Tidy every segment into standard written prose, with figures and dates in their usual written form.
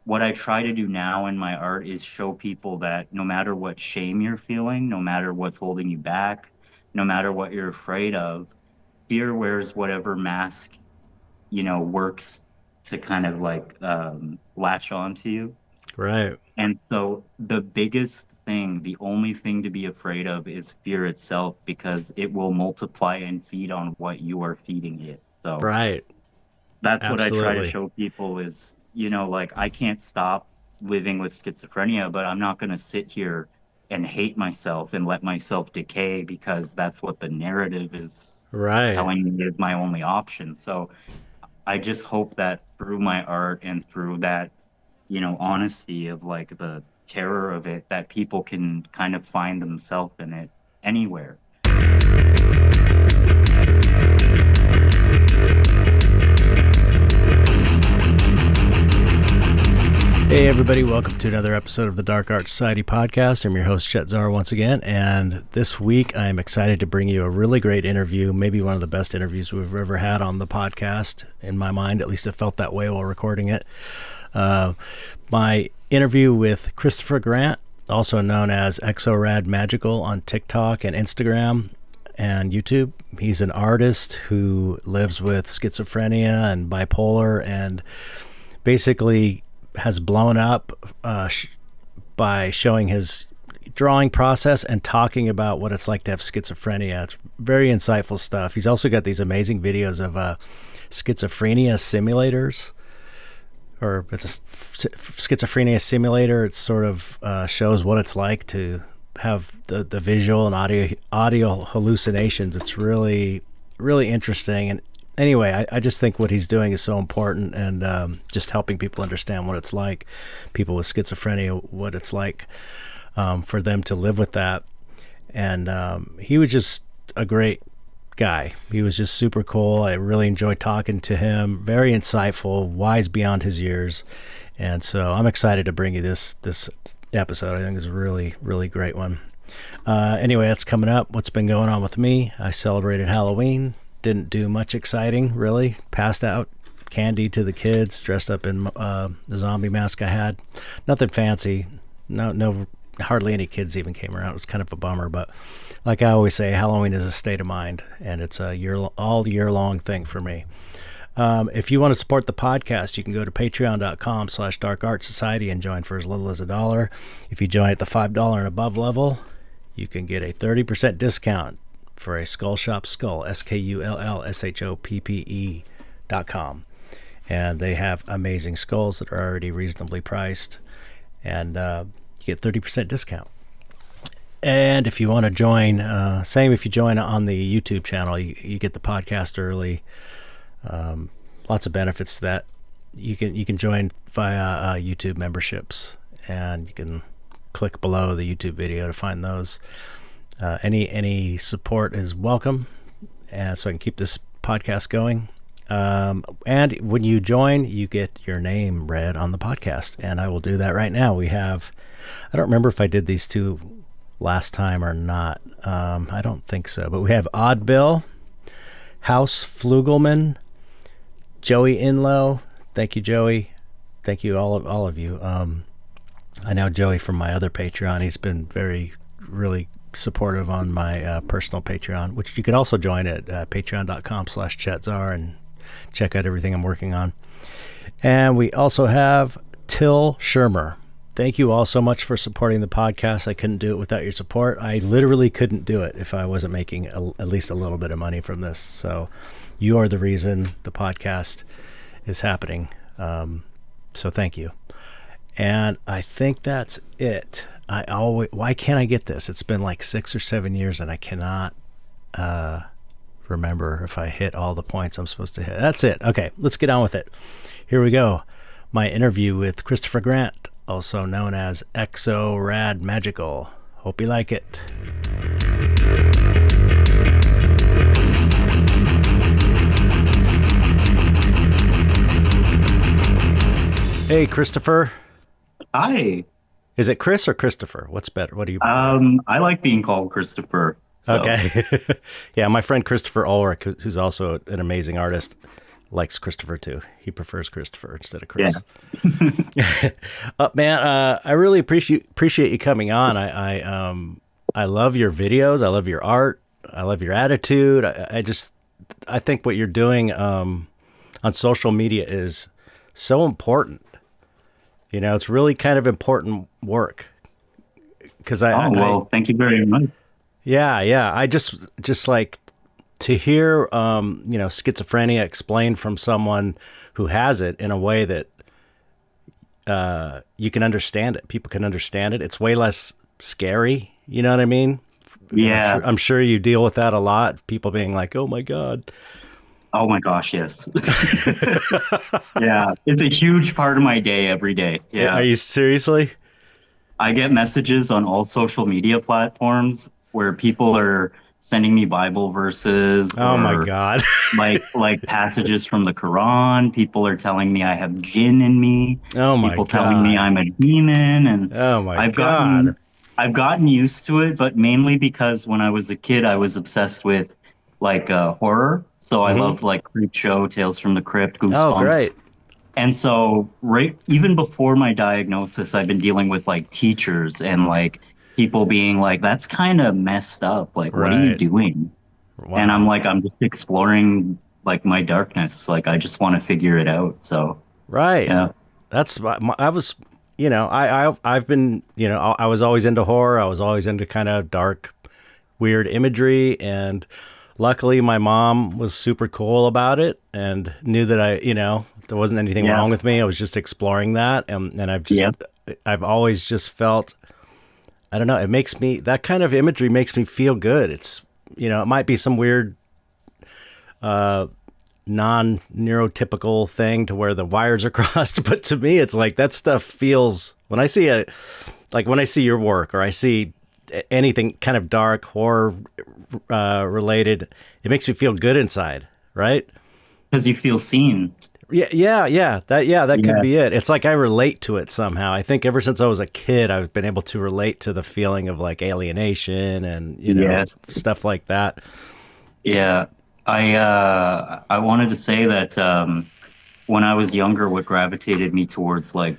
what I try to do now in my art is show people that no matter what shame you're feeling, no matter what's holding you back, no matter what you're afraid of, fear wears whatever mask, works to kind of like latch onto you. Right. And so the biggest thing, the only thing to be afraid of is fear itself because it will multiply and feed on what you are feeding it. So Right. that's what I try to Absolutely. show people is, like I can't stop living with schizophrenia, but I'm not going to sit here and hate myself and let myself decay because that's what the narrative is Right. telling me is my only option. So I just hope that through my art and through that, honesty of like the terror of it, that people can kind of find themselves in it anywhere. Hey, everybody. Welcome to another episode of the Dark Art Society podcast. I'm your host, Chet once again. And this week, I'm excited to bring you a really great interview, maybe one of the best interviews we've ever had on the podcast. In my mind, at least it felt that way while recording it. My interview with Christopher Grant, also known as XO Rad Magical on TikTok and Instagram and YouTube. He's an artist who lives with schizophrenia and bipolar and basically has blown up by showing his drawing process and talking about what it's like to have schizophrenia. It's very insightful stuff. He's also got these amazing videos of schizophrenia simulators, or it's a schizophrenia simulator. It sort of shows what it's like to have the visual and audio hallucinations. It's really, really interesting. And anyway, I just think what he's doing is so important, and just helping people understand what it's like, people with schizophrenia, what it's like for them to live with that. And he was just a great guy. He was just super cool. I really enjoyed talking to him. Very insightful, wise beyond his years. And so I'm excited to bring you this episode. I think it's a really, really great one. Anyway, that's coming up. What's been going on with me? I celebrated Halloween. Didn't do much exciting, really. Passed out candy to the kids, dressed up in the zombie mask I had. Nothing fancy. No, hardly any kids even came around. It was kind of a bummer, but like I always say, Halloween is a state of mind, and it's a all year long thing for me. If you want to support the podcast, you can go to patreon.com/Dark Art Society and join for as little as $1. If you join at the $5 and above level, you can get a 30% discount for a Skull Shop Skull, SkullShoppe.com. And they have amazing skulls that are already reasonably priced, and you get 30% discount. And if you want to join, same if you join on the YouTube channel, you get the podcast early. Lots of benefits to that. You can join via YouTube memberships, and you can click below the YouTube video to find those. Any support is welcome, and so I can keep this podcast going. And when you join, you get your name read on the podcast, and I will do that right now. I don't remember if I did these two last time or not. I don't think so, but we have Odd Bill, House Flugelman, Joey Inlow. Thank you, Joey. Thank you, all of you. I know Joey from my other Patreon. He's been really supportive on my personal Patreon, which you can also join at patreon.com/Chetzar and check out everything I'm working on. And we also have Till Shermer. Thank you all so much for supporting the podcast. I couldn't do it without your support. I literally couldn't do it if I wasn't making at least a little bit of money from this. So you are the reason the podcast is happening. So thank you. And I think that's it. Why can't I get this? It's been like 6 or 7 years, and I cannot remember if I hit all the points I'm supposed to hit. That's it. Okay, let's get on with it. Here we go. My interview with Christopher Grant, also known as XO Rad Magical. Hope you like it. Hey, Christopher. Hi. Is it Chris or Christopher? What's better? What do you prefer? I like being called Christopher. So Okay. Yeah, my friend Christopher Ulrich, who's also an amazing artist, likes Christopher too. He prefers Christopher instead of Yeah. Chris. Man, I really appreciate you coming on. I love your videos. I love your art. I love your attitude. I think what you're doing on social media is so important. You know, it's really kind of important work. Because Oh, well, thank you very much. yeah, I just like to hear, schizophrenia explained from someone who has it in a way that you can understand it. People can understand it. It's way less scary. You know what I mean? And Yeah. I'm sure you deal with that a lot. People being like, "Oh my God." Oh my gosh, yes. Yeah. It's a huge part of my day every day. Are Yeah. you seriously? I get messages on all social media platforms where people are sending me Bible verses Oh my or God. like passages from the Quran. People are telling me I have jinn in me. Oh my People telling me God. I'm a demon, and Oh my I've God. gotten I've gotten used to it, but mainly because when I was a kid, I was obsessed with like horror. So I Hmm. loved like Creep Show, Tales from the Crypt, Oh, Goosebumps. great. And so right even before my diagnosis, I've been dealing with like teachers and like people being like, that's kind of messed up. Like, what are you Right. doing? And I'm Wow. like, I'm just exploring like my darkness. Like I just want to figure it out. So Right. yeah. I was, I've been, I was always into horror. I was always into kind of dark, weird imagery. And luckily my mom was super cool about it and knew that there wasn't anything Yeah. wrong with me. I was just exploring that. And Yeah. I've always just felt, I don't know, that kind of imagery makes me feel good. It's, it might be some weird, non-neurotypical thing to where the wires are crossed, but to me it's like that stuff feels when I see your work or I see anything kind of dark horror related, it makes me feel good inside, right? Because you feel seen. That could Yeah. be it. It's like I relate to it somehow. I think ever since I was a kid I've been able to relate to the feeling of like alienation and Yes. stuff like that. Yeah. I wanted to say that when I was younger, what gravitated me towards like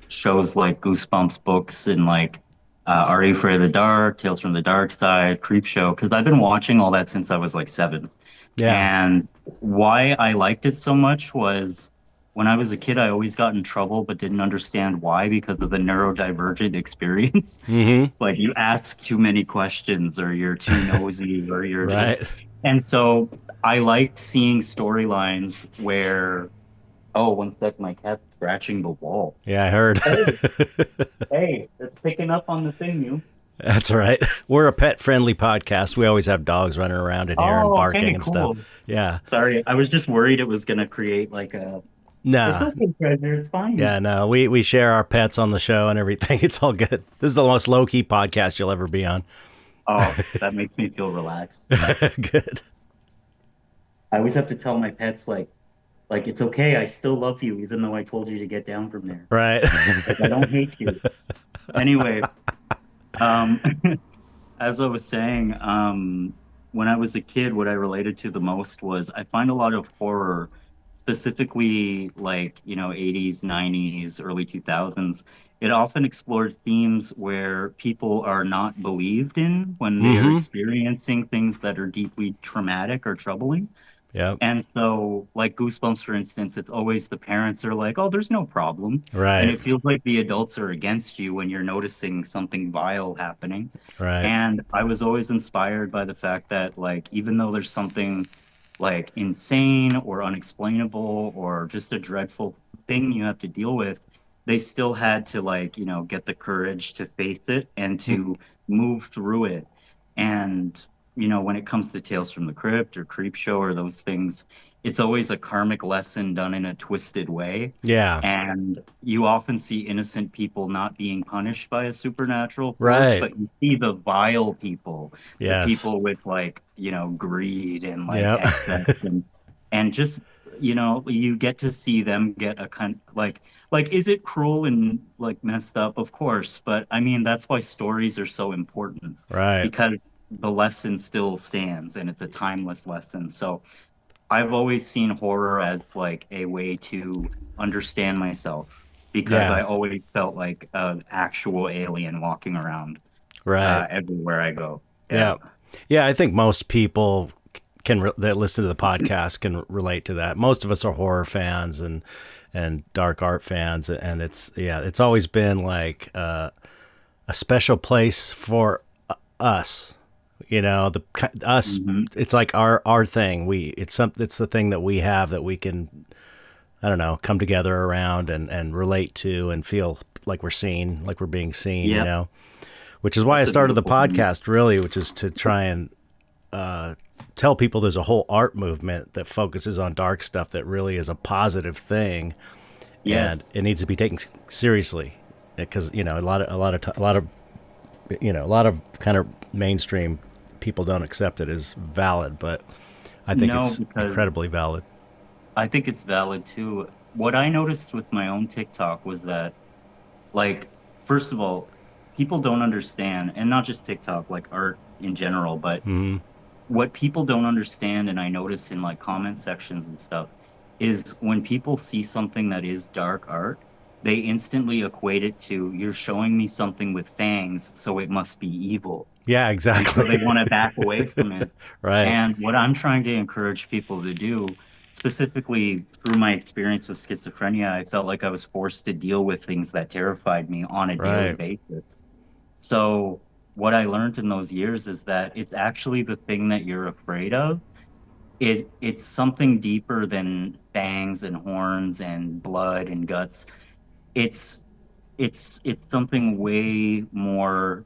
shows like Goosebumps books and like Are You Afraid of the Dark, Tales from the Dark Side, Creep Show, because I've been watching all that since I was like 7. Yeah. And why I liked it so much was when I was a kid, I always got in trouble, but didn't understand why because of the neurodivergent experience. Mm-hmm. Like you ask too many questions, or you're too nosy, or you're Right. just. And so I liked seeing storylines where, oh, one sec, my cat's scratching the wall. Yeah, I heard. Hey, hey, it's picking up on the thing, you. That's right. We're a pet friendly podcast. We always have dogs running around in here and Oh, barking okay, and stuff. cool. Yeah. Sorry, I was just worried it was gonna create like a. It's Nah. okay, treasure. It's fine. Yeah, no. We share our pets on the show and everything. It's all good. This is the most low key podcast you'll ever be on. Oh, that makes me feel relaxed. Good. I always have to tell my pets like it's okay. I still love you, even though I told you to get down from there. Right. Like I don't hate you. Anyway, um, as I was saying, when I was a kid, what I related to the most was I find a lot of horror, specifically like, 80s, 90s, early 2000s. It often explored themes where people are not believed in when they are Mm-hmm. experiencing things that are deeply traumatic or troubling. Yep. And so, like Goosebumps, for instance, it's always the parents are like, oh, there's no problem. And Right. it feels like the adults are against you when you're noticing something vile happening. Right. And I was always inspired by the fact that, like, even though there's something like insane or unexplainable or just a dreadful thing you have to deal with, they still had to, like, get the courage to face it and to move through it. And, when it comes to Tales from the Crypt or Creep Show or those things, it's always a karmic lesson done in a twisted way. Yeah. And you often see innocent people not being punished by a supernatural force, Right. but you see the vile people, the Yes. people with like, greed and like Yep. excess and just, you get to see them get a kind like is it cruel and like messed up? Of course, but I mean that's why stories are so important Right. because the lesson still stands and it's a timeless lesson. So I've always seen horror as like a way to understand myself because Yeah. I always felt like an actual alien walking around Right. everywhere I go. Yeah. Yeah. Yeah. I think most people that listen to the podcast can relate to that. Most of us are horror fans and dark art fans, and it's always been like a special place for us. You know, the us. Hmm. It's like our thing. It's the thing that we have that we can, I don't know, come together around and relate to and feel like we're seen, like we're being seen. You Yep. know, which is why I That's a started the beautiful thing. podcast, really, which is to try and tell people there's a whole art movement that focuses on dark stuff that really is a positive thing, and Yes. it needs to be taken seriously because a lot of kind of mainstream people don't accept it as valid, but I think No, it's because incredibly valid. I think it's valid too. What I noticed with my own TikTok was that, like, first of all, people don't understand, and not just TikTok, like art in general, but Mm-hmm. what people don't understand, and I notice in like comment sections and stuff, is when people see something that is dark art, they instantly equate it to you're showing me something with fangs, so it must be evil. Yeah, And so exactly. they want to back away from it. Right, And what I'm trying to encourage people to do, specifically through my experience with schizophrenia, I felt like I was forced to deal with things that terrified me on a daily right. basis. So what I learned in those years is that it's actually the thing that you're afraid of. It's something deeper than fangs and horns and blood and guts. It's it's something way more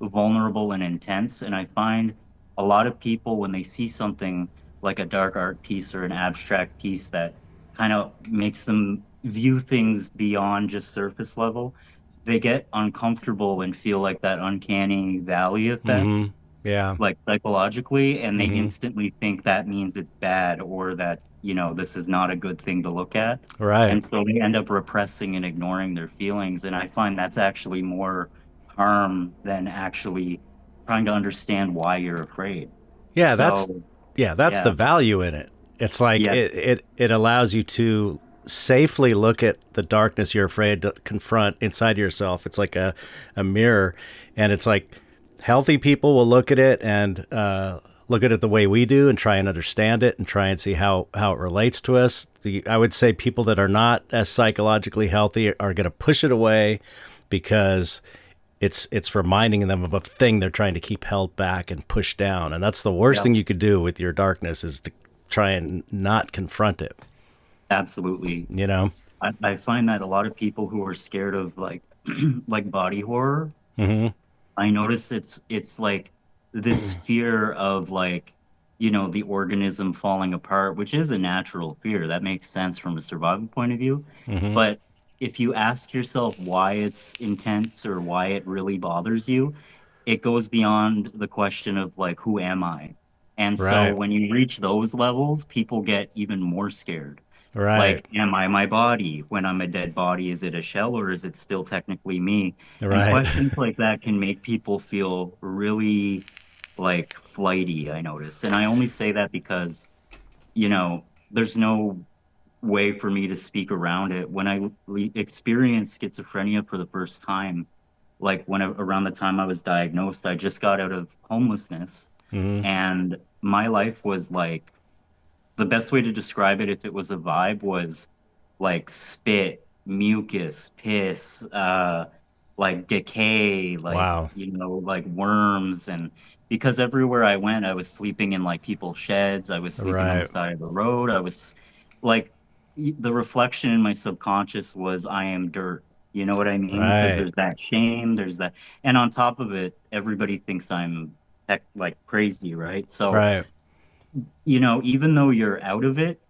vulnerable and intense. And I find a lot of people when they see something like a dark art piece or an abstract piece that kind of makes them view things beyond just surface level, they get uncomfortable and feel like that uncanny valley effect, Mm-hmm. Yeah. like psychologically, and they Mm-hmm. instantly think that means it's bad or that, this is not a good thing to look at. Right. And so they end up repressing and ignoring their feelings. And I find that's actually more harm than actually trying to understand why you're afraid. Yeah, So, that's the yeah, value in it. It's like yeah, it allows you to safely look at the darkness you're afraid to confront inside yourself. It's like a mirror, and it's like healthy people will look at it and look at it the way we do and try and understand it and try and see how it relates to us. I would say people that are not as psychologically healthy are going to push it away because it's reminding them of a thing they're trying to keep held back and pushed down, and that's the worst yeah, thing you could do with your darkness is to try and not confront it. absolutely. You know. I find that a lot of people who are scared of like like body horror, Mm-hmm. I notice it's like this fear of like, the organism falling apart, which is a natural fear. That makes sense from a survival point of view. Mm-hmm. But if you ask yourself why it's intense or why it really bothers you, it goes beyond the question of like, who am I? And so Right. when you reach those levels, people get even more scared. Right. Like, am I my body? When I'm a dead body, is it a shell or is it still technically me? And Right. questions like that can make people feel really like flighty, I notice. And I only say that because, there's no way for me to speak around it. When I experienced schizophrenia for the first time, like around the time I was diagnosed, I just got out of homelessness Mm-hmm. and my life was like the best way to describe it if it was a vibe was like spit, mucus, piss, like decay, like, Wow. like worms. And because everywhere I went, I was sleeping in like people's sheds, I was sleeping on the Right. side of the road. I was like, the reflection in my subconscious was, I am dirt. You know what I mean? Because Right. there's that shame, there's that. And on top of it, everybody thinks I'm like crazy, right? So, Right. even though you're out of it,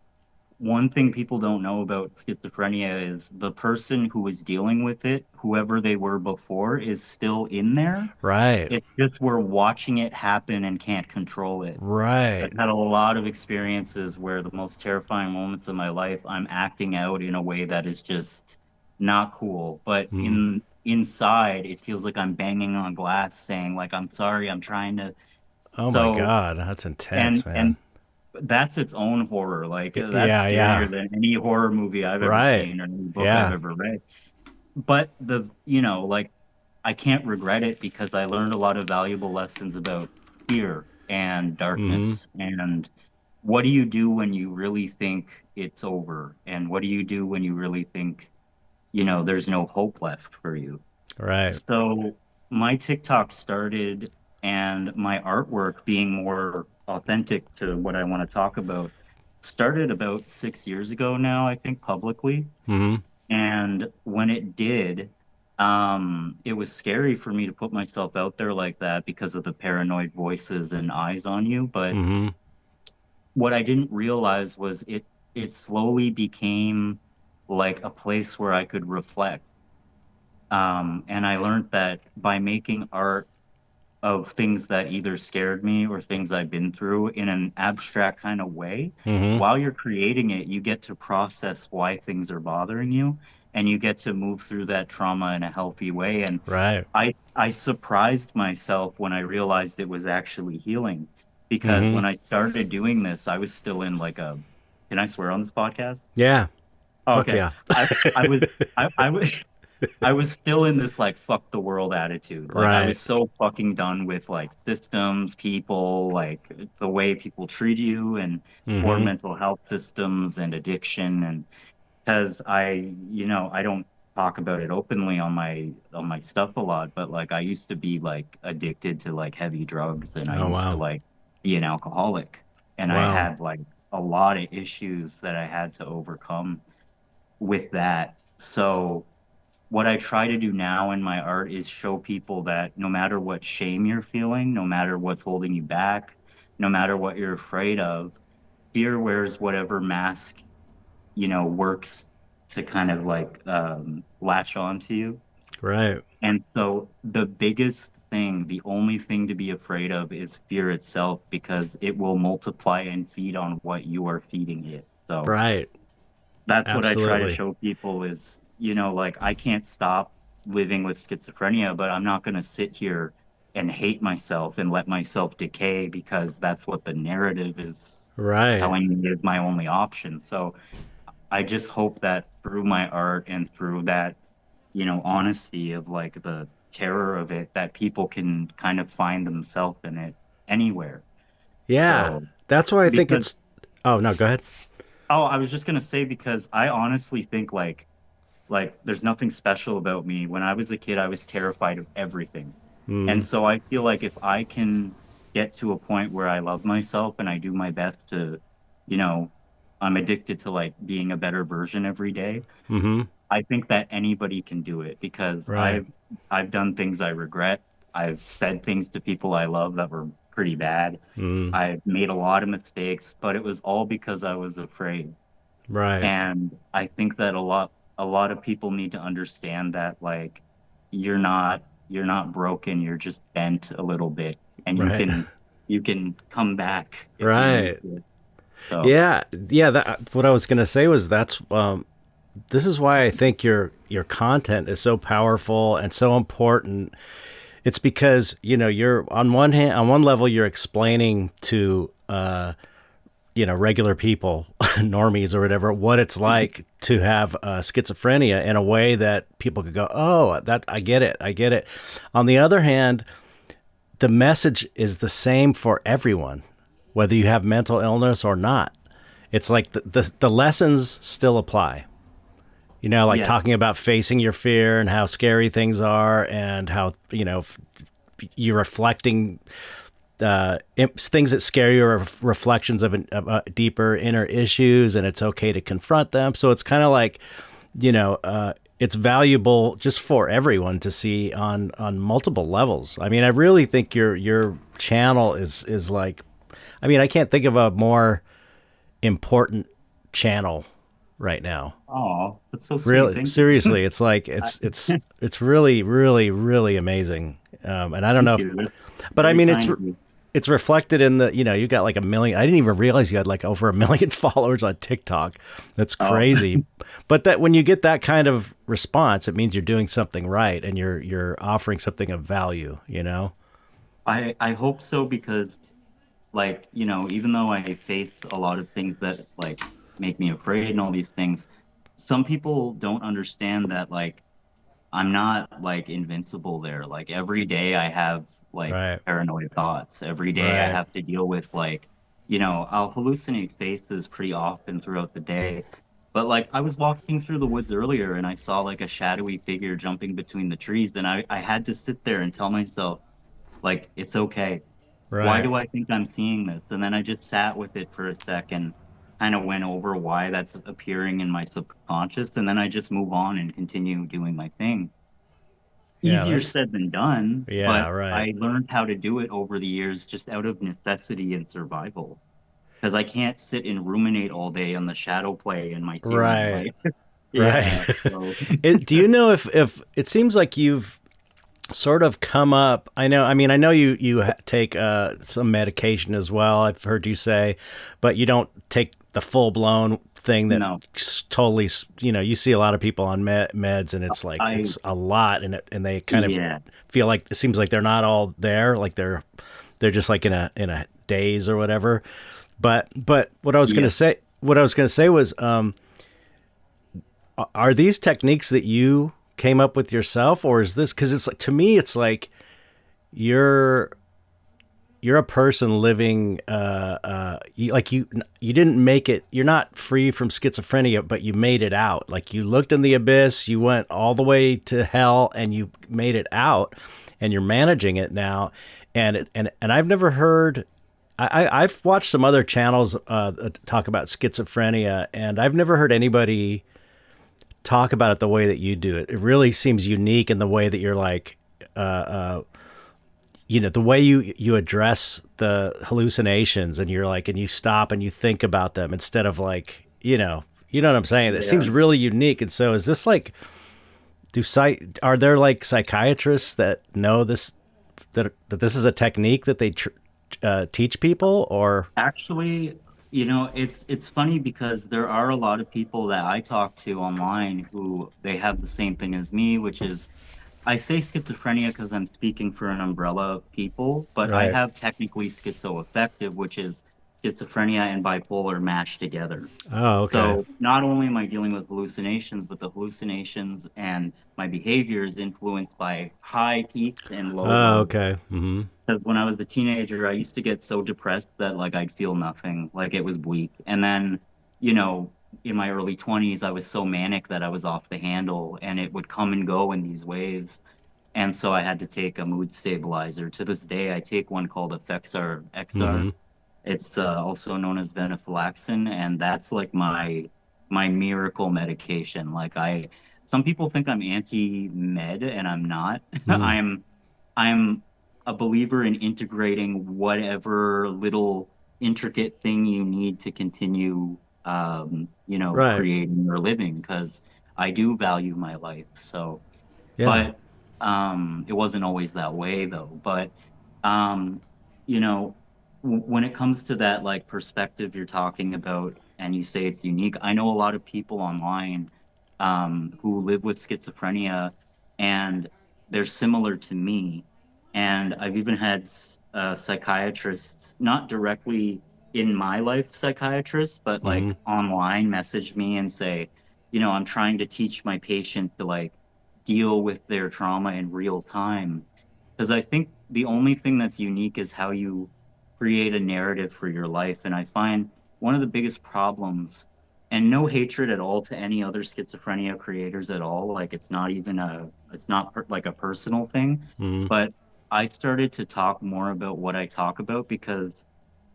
one thing people don't know about schizophrenia is the person who is dealing with it, whoever they were before, is still in there. Right. It's just we're watching it happen and can't control it. I've Right. had a lot of experiences where the most terrifying moments of my life, I'm acting out in a way that is just not cool. But Mm. inside, it feels like I'm banging on glass saying like, I'm sorry, I'm trying to. Oh my So, God, that's intense, and man. that's its own horror. Like that's Yeah, scarier yeah. than any horror movie I've ever Right. seen or any book I've Yeah. ever read. But like I can't regret it because I learned a lot of valuable lessons about fear and Mm-hmm. darkness and what do you do when you really think it's over? And what do you do when you really think, there's no hope left for you? Right. So my TikTok started and my artwork being more authentic to what I want to talk about started about 6 years ago now, I think publicly. Mm-hmm. And when it did, it was scary for me to put myself out there like that because of the paranoid voices and eyes on you. But Mm-hmm. what I didn't realize was it slowly became like a place where I could reflect. And I learned that by making art of things that either scared me or things I've been through in an abstract kind of way, Mm-hmm. while you're creating it, you get to process why things are bothering you and you get to move through that trauma in a healthy way. And Right. I surprised myself when I realized it was actually healing because Mm-hmm. when I started doing this, I was still in like can I swear on this podcast? Yeah. Fuck Okay. yeah. I was I was I was still in this like fuck the world attitude. Like I was Right. so fucking done with like systems, people, like the way people treat you and poor Mm-hmm. mental health systems and addiction. And because I don't talk about it openly on my stuff a lot, but like I used to be like addicted to like heavy drugs and I Oh used to wow. like be an alcoholic. And I Wow. had like a lot of issues that I had to overcome with that. So what I try to do now in my art is show people that no matter what shame you're feeling, no matter what's holding you back, no matter what you're afraid of, fear wears whatever mask, works to kind of like latch on to you. Right. And so the biggest thing, the only thing to be afraid of is fear itself because it will multiply and feed on what you are feeding it. So Right. that's what I try to Absolutely. show people is, like I can't stop living with schizophrenia, but I'm not going to sit here and hate myself and let myself decay because that's what the narrative is Right. telling me is my only option. So I just hope that through my art and through that, honesty of like the terror of it, that people can kind of find themselves in it anywhere. Yeah. So That's why I think because it's. Oh no. Go ahead. oh, I was just gonna say because I honestly think like there's nothing special about me. When I was a kid, I was terrified of everything. And Mm. so I feel like if I can get to a point where I love myself and I do my best to, you know, I'm addicted to like being a better version every day. Mm-hmm. I think that anybody can do it because Right. I've done things I regret. I've said things to people I love that were pretty bad. Mm. I've made a lot of mistakes, but it was all because I was afraid. Right. And I think that a lot of people need to understand that like you're not broken, you're just bent a little bit and you Right. can you can come back if you need Right. to. So, Yeah. Yeah. That what I was gonna say was that's this is why I think your content is so powerful and so important. It's because you're on one hand, on one level, you're explaining to regular people, normies or whatever, what it's like to have schizophrenia in a way that people could go, oh, that I get it, I get it. On the other hand, the message is the same for everyone, whether you have mental illness or not. It's like the lessons still apply. Like yes, talking about facing your fear and how scary things are and how, you're reflecting things that scare you are reflections of deeper inner issues, and it's okay to confront them. So it's kind of like, it's valuable just for everyone to see on multiple levels. I mean, I really think your channel is like, I mean, I can't think of a more important channel right now. oh, that's so sweet. Really, Thank you. seriously, it's like it's really, really, really amazing. And I don't Thank know if, you. That's but I very mean, kind of you. it's reflected in you got like a million. I didn't even realize you had like over a million followers on TikTok. That's Oh, crazy. But that when you get that kind of response, it means you're doing something right and you're offering something of value. I hope so because like, even though I face a lot of things that like make me afraid and all these things, some people don't understand that like I'm not like invincible there. Like every day I have like Right. paranoid thoughts. Every day I Right. have to deal with like, I'll hallucinate faces pretty often throughout the day. But like I was walking through the woods earlier and I saw like a shadowy figure jumping between the trees, and I had to sit there and tell myself, like, it's okay. Why Right. do I think I'm seeing this? And then I just sat with it for a second, kind of went over why that's appearing in my subconscious, and then I just move on and continue doing my thing. Yeah, Easier that's said than done, yeah, but right. I learned how to do it over the years just out of necessity and survival. Because I can't sit and ruminate all day on the shadow play in my ceiling. Right. Like, Right. yeah. So, Do you know if it seems like you've sort of come up. I mean, I know you take some medication as well. I've heard you say, but you don't take the full blown thing that no, totally. You see a lot of people on meds, and it's like I, it's a lot, and they kind of yeah, feel like it seems like they're not all there, like they're just like in a daze or whatever. But yeah. what I was gonna say was, are these techniques that you came up with yourself, or is this because it's like to me it's like you're you're a person living you didn't make it, you're not free from schizophrenia, but you made it out. Like you looked in the abyss, you went all the way to hell, and you made it out, and you're managing it now. And I've never heard, I've watched some other channels talk about schizophrenia, and I've never heard anybody talk about it the way that you do it. It really seems unique in the way that you're like, the way you address the hallucinations, and you're like, and you stop and you think about them instead of like, you know what I'm saying? That Yeah. seems really unique. And so, is this like, are there like psychiatrists that know this, that this is a technique that they teach people, or? Actually, it's funny because there are a lot of people that I talk to online who they have the same thing as me, which is I say schizophrenia because I'm speaking for an umbrella of people, but I Right. have technically schizoaffective, which is schizophrenia and bipolar mashed together. Oh, okay. So not only am I dealing with hallucinations, but the hallucinations and my behavior is influenced by high peaks and low Oh, lows. okay. Mm-hmm. Because when I was a teenager, I used to get so depressed that like I'd feel nothing, like it was bleak. And then, you know, in my early 20s, I was so manic that I was off the handle and it would come and go in these waves. And so I had to take a mood stabilizer. To this day, I take one called Effexor XR. Mm-hmm. It's also known as venlafaxine, and that's like my miracle medication. Some people think I'm anti-med, and I'm not. Mm-hmm. I'm a believer in integrating whatever little intricate thing you need to continue, Right. creating or living, because I do value my life. So, Yeah. but it wasn't always that way though. But um, when it comes to that like perspective you're talking about, and you say it's unique, I know a lot of people online who live with schizophrenia, and they're similar to me. And I've even had psychiatrists, not directly in my life, psychiatrists, but Mm-hmm. like online message me and say, I'm trying to teach my patient to like deal with their trauma in real time. Because I think the only thing that's unique is how you create a narrative for your life. And I find one of the biggest problems, and no hatred at all to any other schizophrenia creators at all, like it's not like a personal thing, Mm-hmm. but I started to talk more about what I talk about because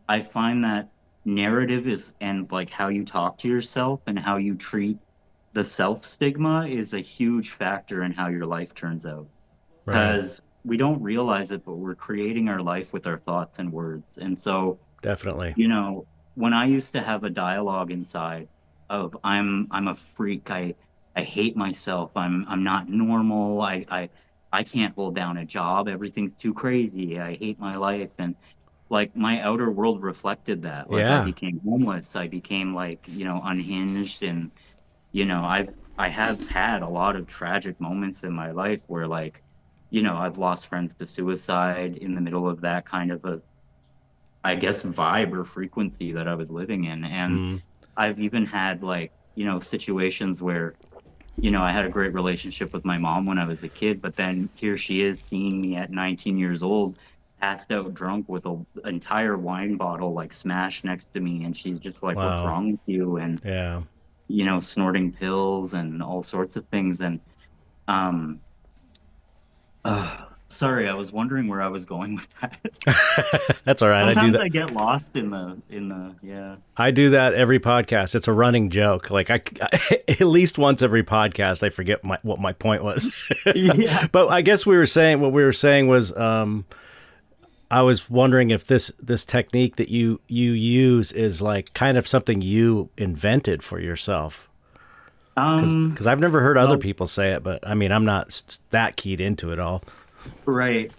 I find that narrative is, and like how you talk to yourself and how you treat the self stigma is a huge factor in how your life turns out. Right. Because we don't realize it, but we're creating our life with our thoughts and words. And so, Definitely. when I used to have a dialogue inside of I'm a freak, I hate myself, I'm not normal, I can't hold down a job, everything's too crazy, I hate my life. And like my outer world reflected that. Like I Yeah. became homeless, I became like, unhinged. And I have had a lot of tragic moments in my life where like, I've lost friends to suicide in the middle of that kind of a I guess, vibe or frequency that I was living in. And Mm. I've even had like, situations where, I had a great relationship with my mom when I was a kid, but then here she is seeing me at 19 years old, passed out drunk with an entire wine bottle like smashed next to me. And she's just like, "What's Wow. wrong with you?" And, Yeah. snorting pills and all sorts of things. And, um, sorry, I was wondering where I was going with that. That's all right. I do Sometimes that. I get lost yeah. I do that every podcast. It's a running joke. Like at least once every podcast, I forget what my point was. Yeah. But I guess what we were saying was, I was wondering if this technique that you use is like kind of something you invented for yourself. Because I've never heard other Well, people say it, but I mean, I'm not that keyed into it all. right.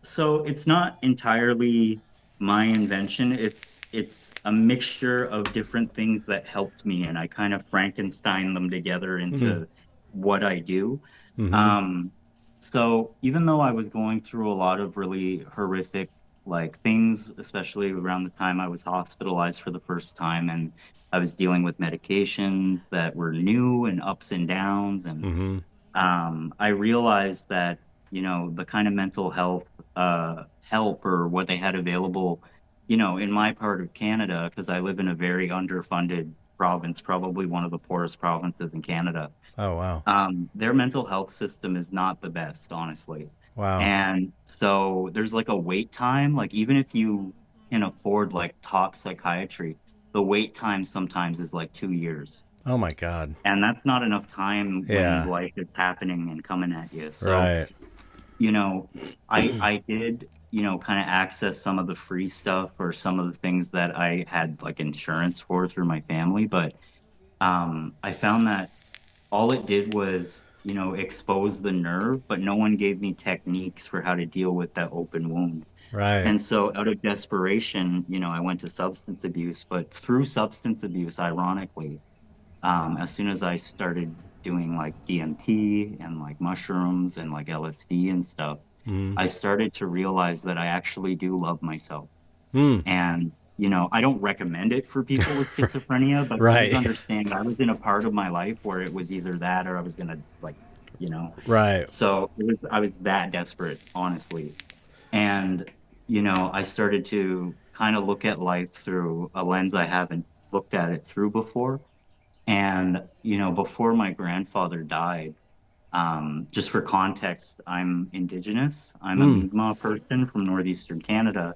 So it's not entirely my invention. It's a mixture of different things that helped me, and I kind of Frankenstein them together Mm-hmm. into what I do. Mm-hmm. Um, so even though I was going through a lot of really horrific like things, especially around the time I was hospitalized for the first time, and I was dealing with medications that were new and ups and downs, and Mm-hmm. I realized that, the kind of mental health help or what they had available, in my part of Canada, because I live in a very underfunded province, probably one of the poorest provinces in Canada. Oh wow. Their mental health system is not the best, honestly. Wow. And so there's like a wait time, like even if you can afford like top psychiatry, the wait time sometimes is like 2 years. Oh my God. And that's not enough time when Yeah. life is happening and coming at you. So, Right. you know, I did, kind of access some of the free stuff or some of the things that I had like insurance for through my family, but I found that all it did was, expose the nerve, but no one gave me techniques for how to deal with that open wound. Right. And so out of desperation, I went to substance abuse, but through substance abuse, ironically, as soon as I started doing like DMT and like mushrooms and like LSD and stuff, Mm. I started to realize that I actually do love myself. Mm. And, I don't recommend it for people with schizophrenia, but please Right. understand I was in a part of my life where it was either that or I was gonna like, you know, Right. so I was that desperate, honestly. And, I started to kind of look at life through a lens I haven't looked at it through before. And, before my grandfather died, just for context, I'm Indigenous. I'm a Mm. Mi'kmaq person from northeastern Canada.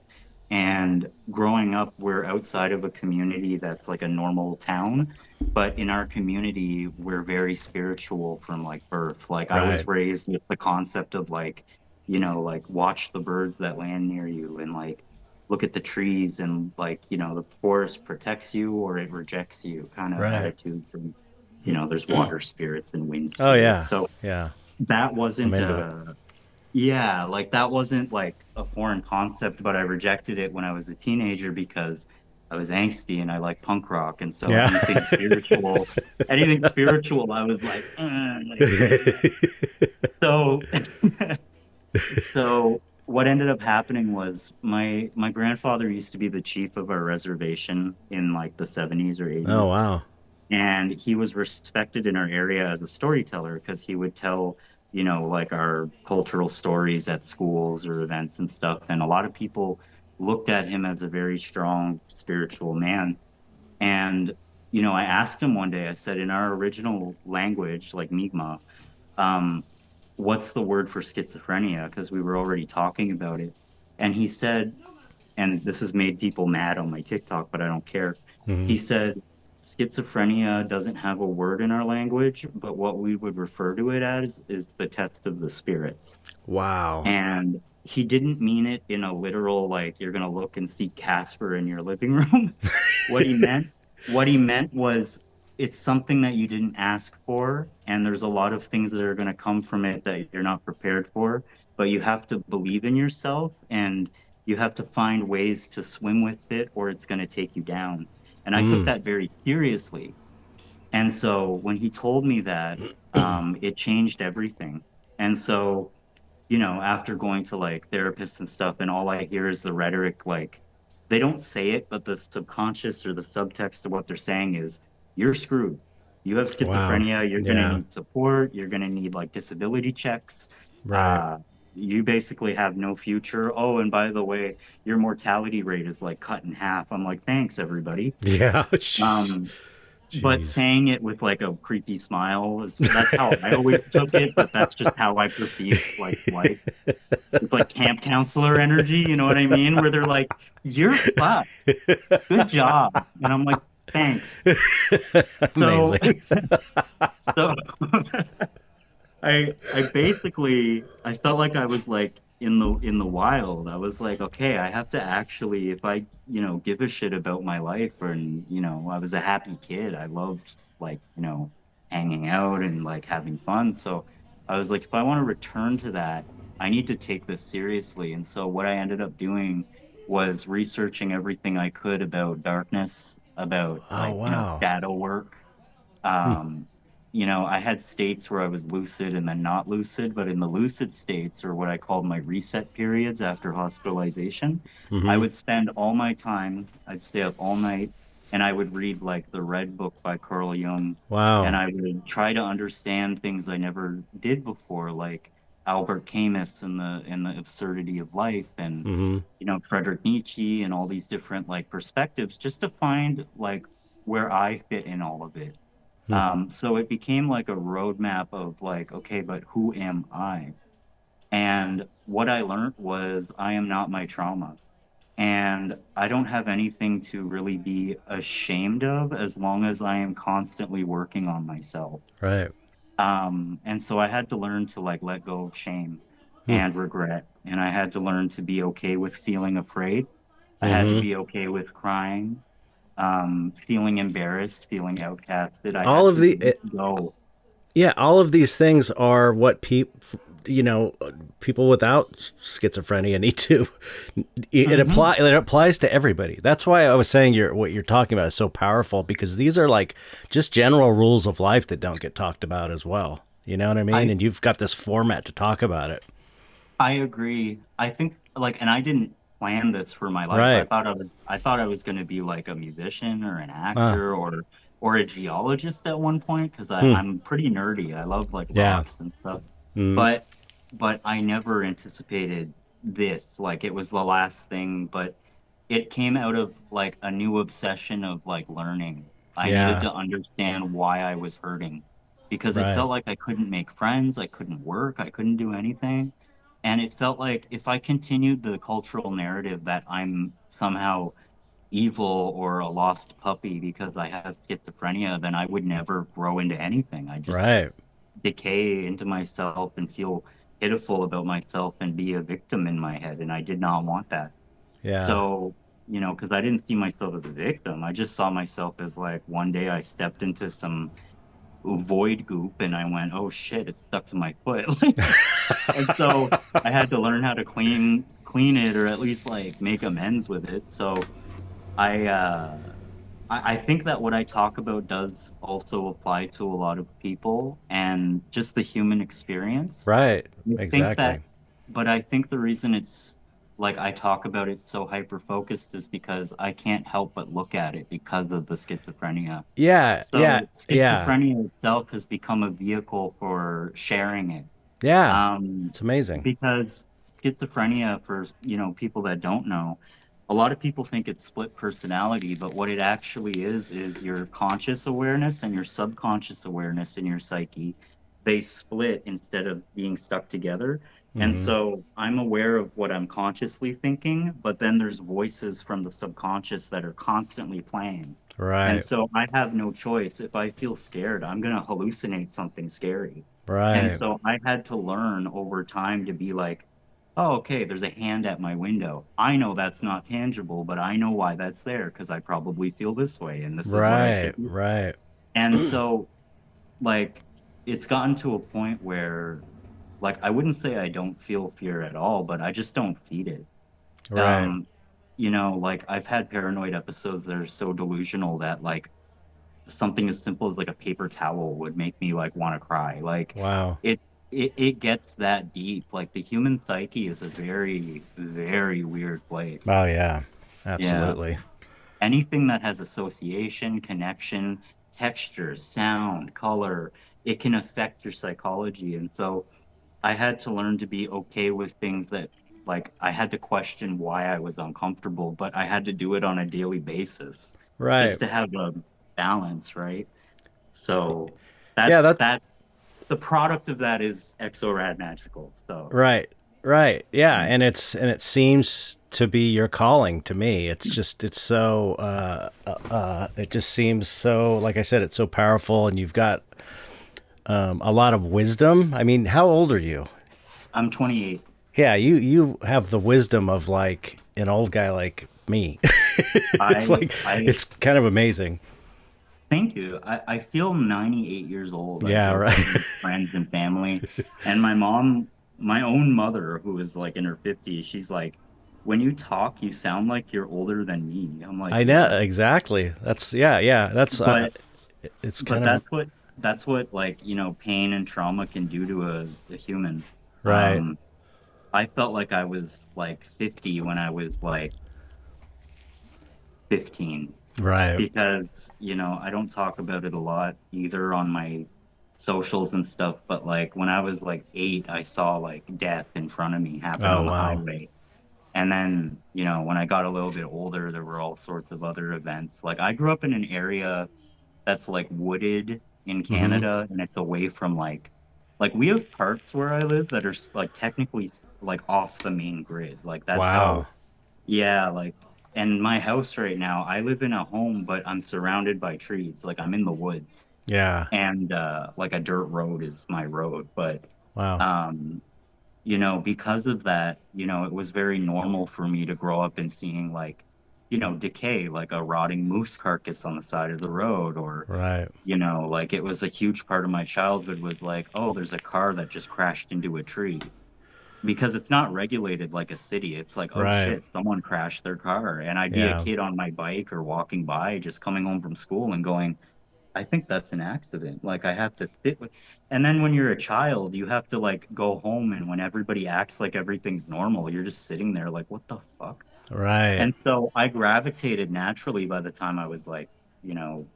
And growing up, we're outside of a community that's like a normal town. But in our community, we're very spiritual from like birth. Like I was Right. raised with the concept of like, like watch the birds that land near you and like look at the trees and like, the forest protects you or it rejects you kind of Right. attitudes. And, there's water spirits and wind Oh spirits. yeah. So Yeah. that I'm wasn't into it. yeah, like that wasn't like a foreign concept, but I rejected it when I was a teenager because I was angsty and I like punk rock. And so Yeah. anything spiritual, I was like, like so, so what ended up happening was my grandfather used to be the chief of our reservation in like the 70s or Oh 80s. wow. And he was respected in our area as a storyteller because he would tell, like our cultural stories at schools or events and stuff. And a lot of people looked at him as a very strong spiritual man. And, I asked him one day, I said, in our original language, like Mi'kmaq, um, what's the word for schizophrenia? Because we were already talking about it. And he said, and this has made people mad on my TikTok, but I don't care. Mm-hmm. He said, schizophrenia doesn't have a word in our language, but what we would refer to it as is the test of the spirits. Wow. And he didn't mean it in a literal, like, you're going to look and see Casper in your living room. What he meant, what he meant was it's something that you didn't ask for, and there's a lot of things that are going to come from it that you're not prepared for, but you have to believe in yourself and you have to find ways to swim with it or it's going to take you down. And I took Mm. that very seriously. And so when he told me that, it changed everything. And so after going to like therapists and stuff, and all I hear is the rhetoric, like they don't say it, but the subconscious or the subtext of what they're saying is you're screwed. You have Wow. schizophrenia, you're going to Yeah. need support, you're going to need like disability checks. Right. Uh, you basically have no future. Oh, and by the way, your mortality rate is like cut in half. I'm like, thanks, everybody. Yeah. Um, but Jeez. saying it with like a creepy smile is that's how I always took it, but that's just how I perceive like life. It's like camp counselor energy, you know what I mean? Where they're like, "You're fucked. Good job." And I'm like, "Thanks." So Amazing. so I basically I felt like I was like in the wild. I was like, okay, I have to actually, if I, give a shit about my life, and I was a happy kid. I loved like, hanging out and like having fun. So I was like, if I want to return to that, I need to take this seriously. And so what I ended up doing was researching everything I could about darkness, about Oh, like, wow. shadow work. Hmm. um, I had states where I was lucid and then not lucid, but in the lucid states, or what I called my reset periods after hospitalization, I Mm-hmm. would spend all my time, I'd stay up all night, and I would read like the Red Book by Carl Jung, and Wow. I would try to understand things I never did before, like Albert Camus and the absurdity of life, and Mm-hmm. Friedrich Nietzsche, and all these different like perspectives, just to find like where I fit in all of it. Hmm. So it became like a roadmap of like, okay, but who am I? And what I learned was I am not my trauma. And I don't have anything to really be ashamed of as long as I am constantly working on myself. Right. And so I had to learn to like let go of shame Hmm. and regret. And I had to learn to be okay with feeling afraid. I had to Mm-hmm. be okay with crying, feeling embarrassed, feeling outcasted. I All had of to the release go. Yeah, all of these things are what you know, people without schizophrenia need to. Hmm. It applies to everybody. That's why I was saying what you're talking about is so powerful, because these are like just general rules of life that don't get talked about as well. You know what I mean? I And you've got this format to talk about it. I agree. I think like, and I didn't plan this for my life. I Right. thought I was going to be like a musician or an Uh, actor or a geologist at one point, because hmm. I'm pretty nerdy. I love like Yeah. rocks and stuff. Mm, But I never anticipated this. Like it was the last thing, but it came out of like a new obsession of like learning. I needed yeah. to understand why I was hurting, because it Right. felt like I couldn't make friends, I couldn't work, I couldn't do anything. And it felt like if I continued the cultural narrative that I'm somehow evil or a lost puppy because I have schizophrenia, then I would never grow into anything. I just Right. decay into myself and feel pitiful about myself and be a victim in my head. And I did not want that. Yeah. So, because I didn't see myself as a victim, I just saw myself as like one day I stepped into some void goop and I went, oh shit, it's stuck to my foot. And so I had to learn how to clean it, or at least like make amends with it. So I I think that what I talk about does also apply to a lot of people and just the human experience. Right. I think Exactly. that, but I think the reason it's like I talk about it so hyper focused is because I can't help but look at it because of the schizophrenia. Yeah. Yeah. So Yeah. schizophrenia itself has become a vehicle for sharing it. Yeah. Um, It's amazing. because schizophrenia, for people that don't know, a lot of people think it's split personality, but what it actually is your conscious awareness and your subconscious awareness in your psyche. They split instead of being stuck together. And Hmm. so I'm aware of what I'm consciously thinking, but then there's voices from the subconscious that are constantly playing. And Right. so I have no choice. If I feel scared, I'm going to hallucinate something scary. And Right. so I had to learn over time to be like, oh, okay, there's a hand at my window. I know that's not tangible, but I know why that's there because I probably feel this way and this is what I Right. should do. Right. And so, like, it's gotten to a point where, like, I wouldn't say I don't feel fear at all, but I just don't feed it. Right. Um, like, I've had paranoid episodes that are so delusional that, like, something as simple as like a paper towel would make me like want to cry. Like Wow. it it gets that deep. Like the human psyche is a very, very weird Oh place. yeah, Yeah. absolutely. Anything that has association, connection, texture, sound, color, it can affect your psychology. And so I had to learn to be okay with things that, like, I had to question why I was uncomfortable, but I had to do it on a daily basis Right. just to have a balance, right? So Yeah, that that the product of that is XO Rad Magical. So right. Right. Yeah, yeah. and it seems to be your calling to me. It's so it just seems so, like I said, it's so powerful, and you've got a lot of wisdom. I mean, how old are you? I'm 28. Yeah, you have the wisdom of like an old guy like me. It's I like I it's kind of amazing. Thank you. I feel 98 years old. I Yeah, joke right. with friends and family. And my mom, my own mother, who is like in her 50s, she's like, when you talk, you sound like you're older than me. I'm like, I know what? exactly. That's yeah, yeah. That's But it's but kind of that's what like, pain and trauma can do to a human. right, I felt like I was like 50 when I was like 15. right. Because I don't talk about it a lot either on my socials and stuff, but like when I was like 8, I saw like death in front of me happen Oh on the wow. highway. And then when I got a little bit older, there were all sorts of other events. Like I grew up in an area that's like wooded in Mm-hmm. Canada, and it's away from like we have parts where I live that are like technically like off the main grid. Like that's how. Wow. Yeah, like, and my house right now, I live in a home, but I'm surrounded by trees. Like I'm in the woods, Yeah. and like a dirt road is my road. But Wow. um, because of that, it was very normal for me to grow up and seeing like, decay, like a rotting moose carcass on the side of the road, or Right. like it was a huge part of my childhood was like, oh, there's a car that just crashed into a tree because it's not regulated like a city. It's like, oh Right. shit, someone crashed their car. And I'd be a Yeah. kid on my bike or walking by, just coming home from school and going, I think that's an accident. Like I have to sit with, and then when you're a child, you have to like go home. And when everybody acts like everything's normal, you're just sitting there like, what the fuck? Right. And so I gravitated naturally by the time I was like,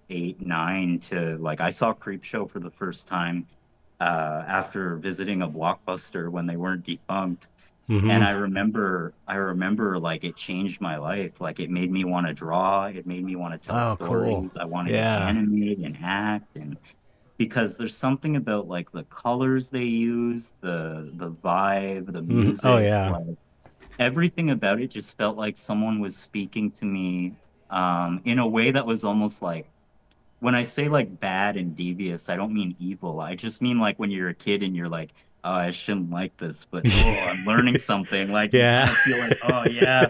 8, 9 to like, I saw Creepshow for the first time after visiting a Blockbuster when they weren't defunct. And Mm-hmm. I remember like it changed my life. Like it made me want to draw. It made me want to tell Oh, cool. stories. I wanted to Yeah. animate and act. And because there's something about like the colors they use, the vibe, the Mm-hmm. Oh music, yeah. like everything about it just felt like someone was speaking to me in a way that was almost like when I say like bad and devious, I don't mean evil. I just mean like when you're a kid and you're like, oh, I shouldn't like this, but oh, I'm learning something. Like you Yeah. kind of feel like, oh yeah.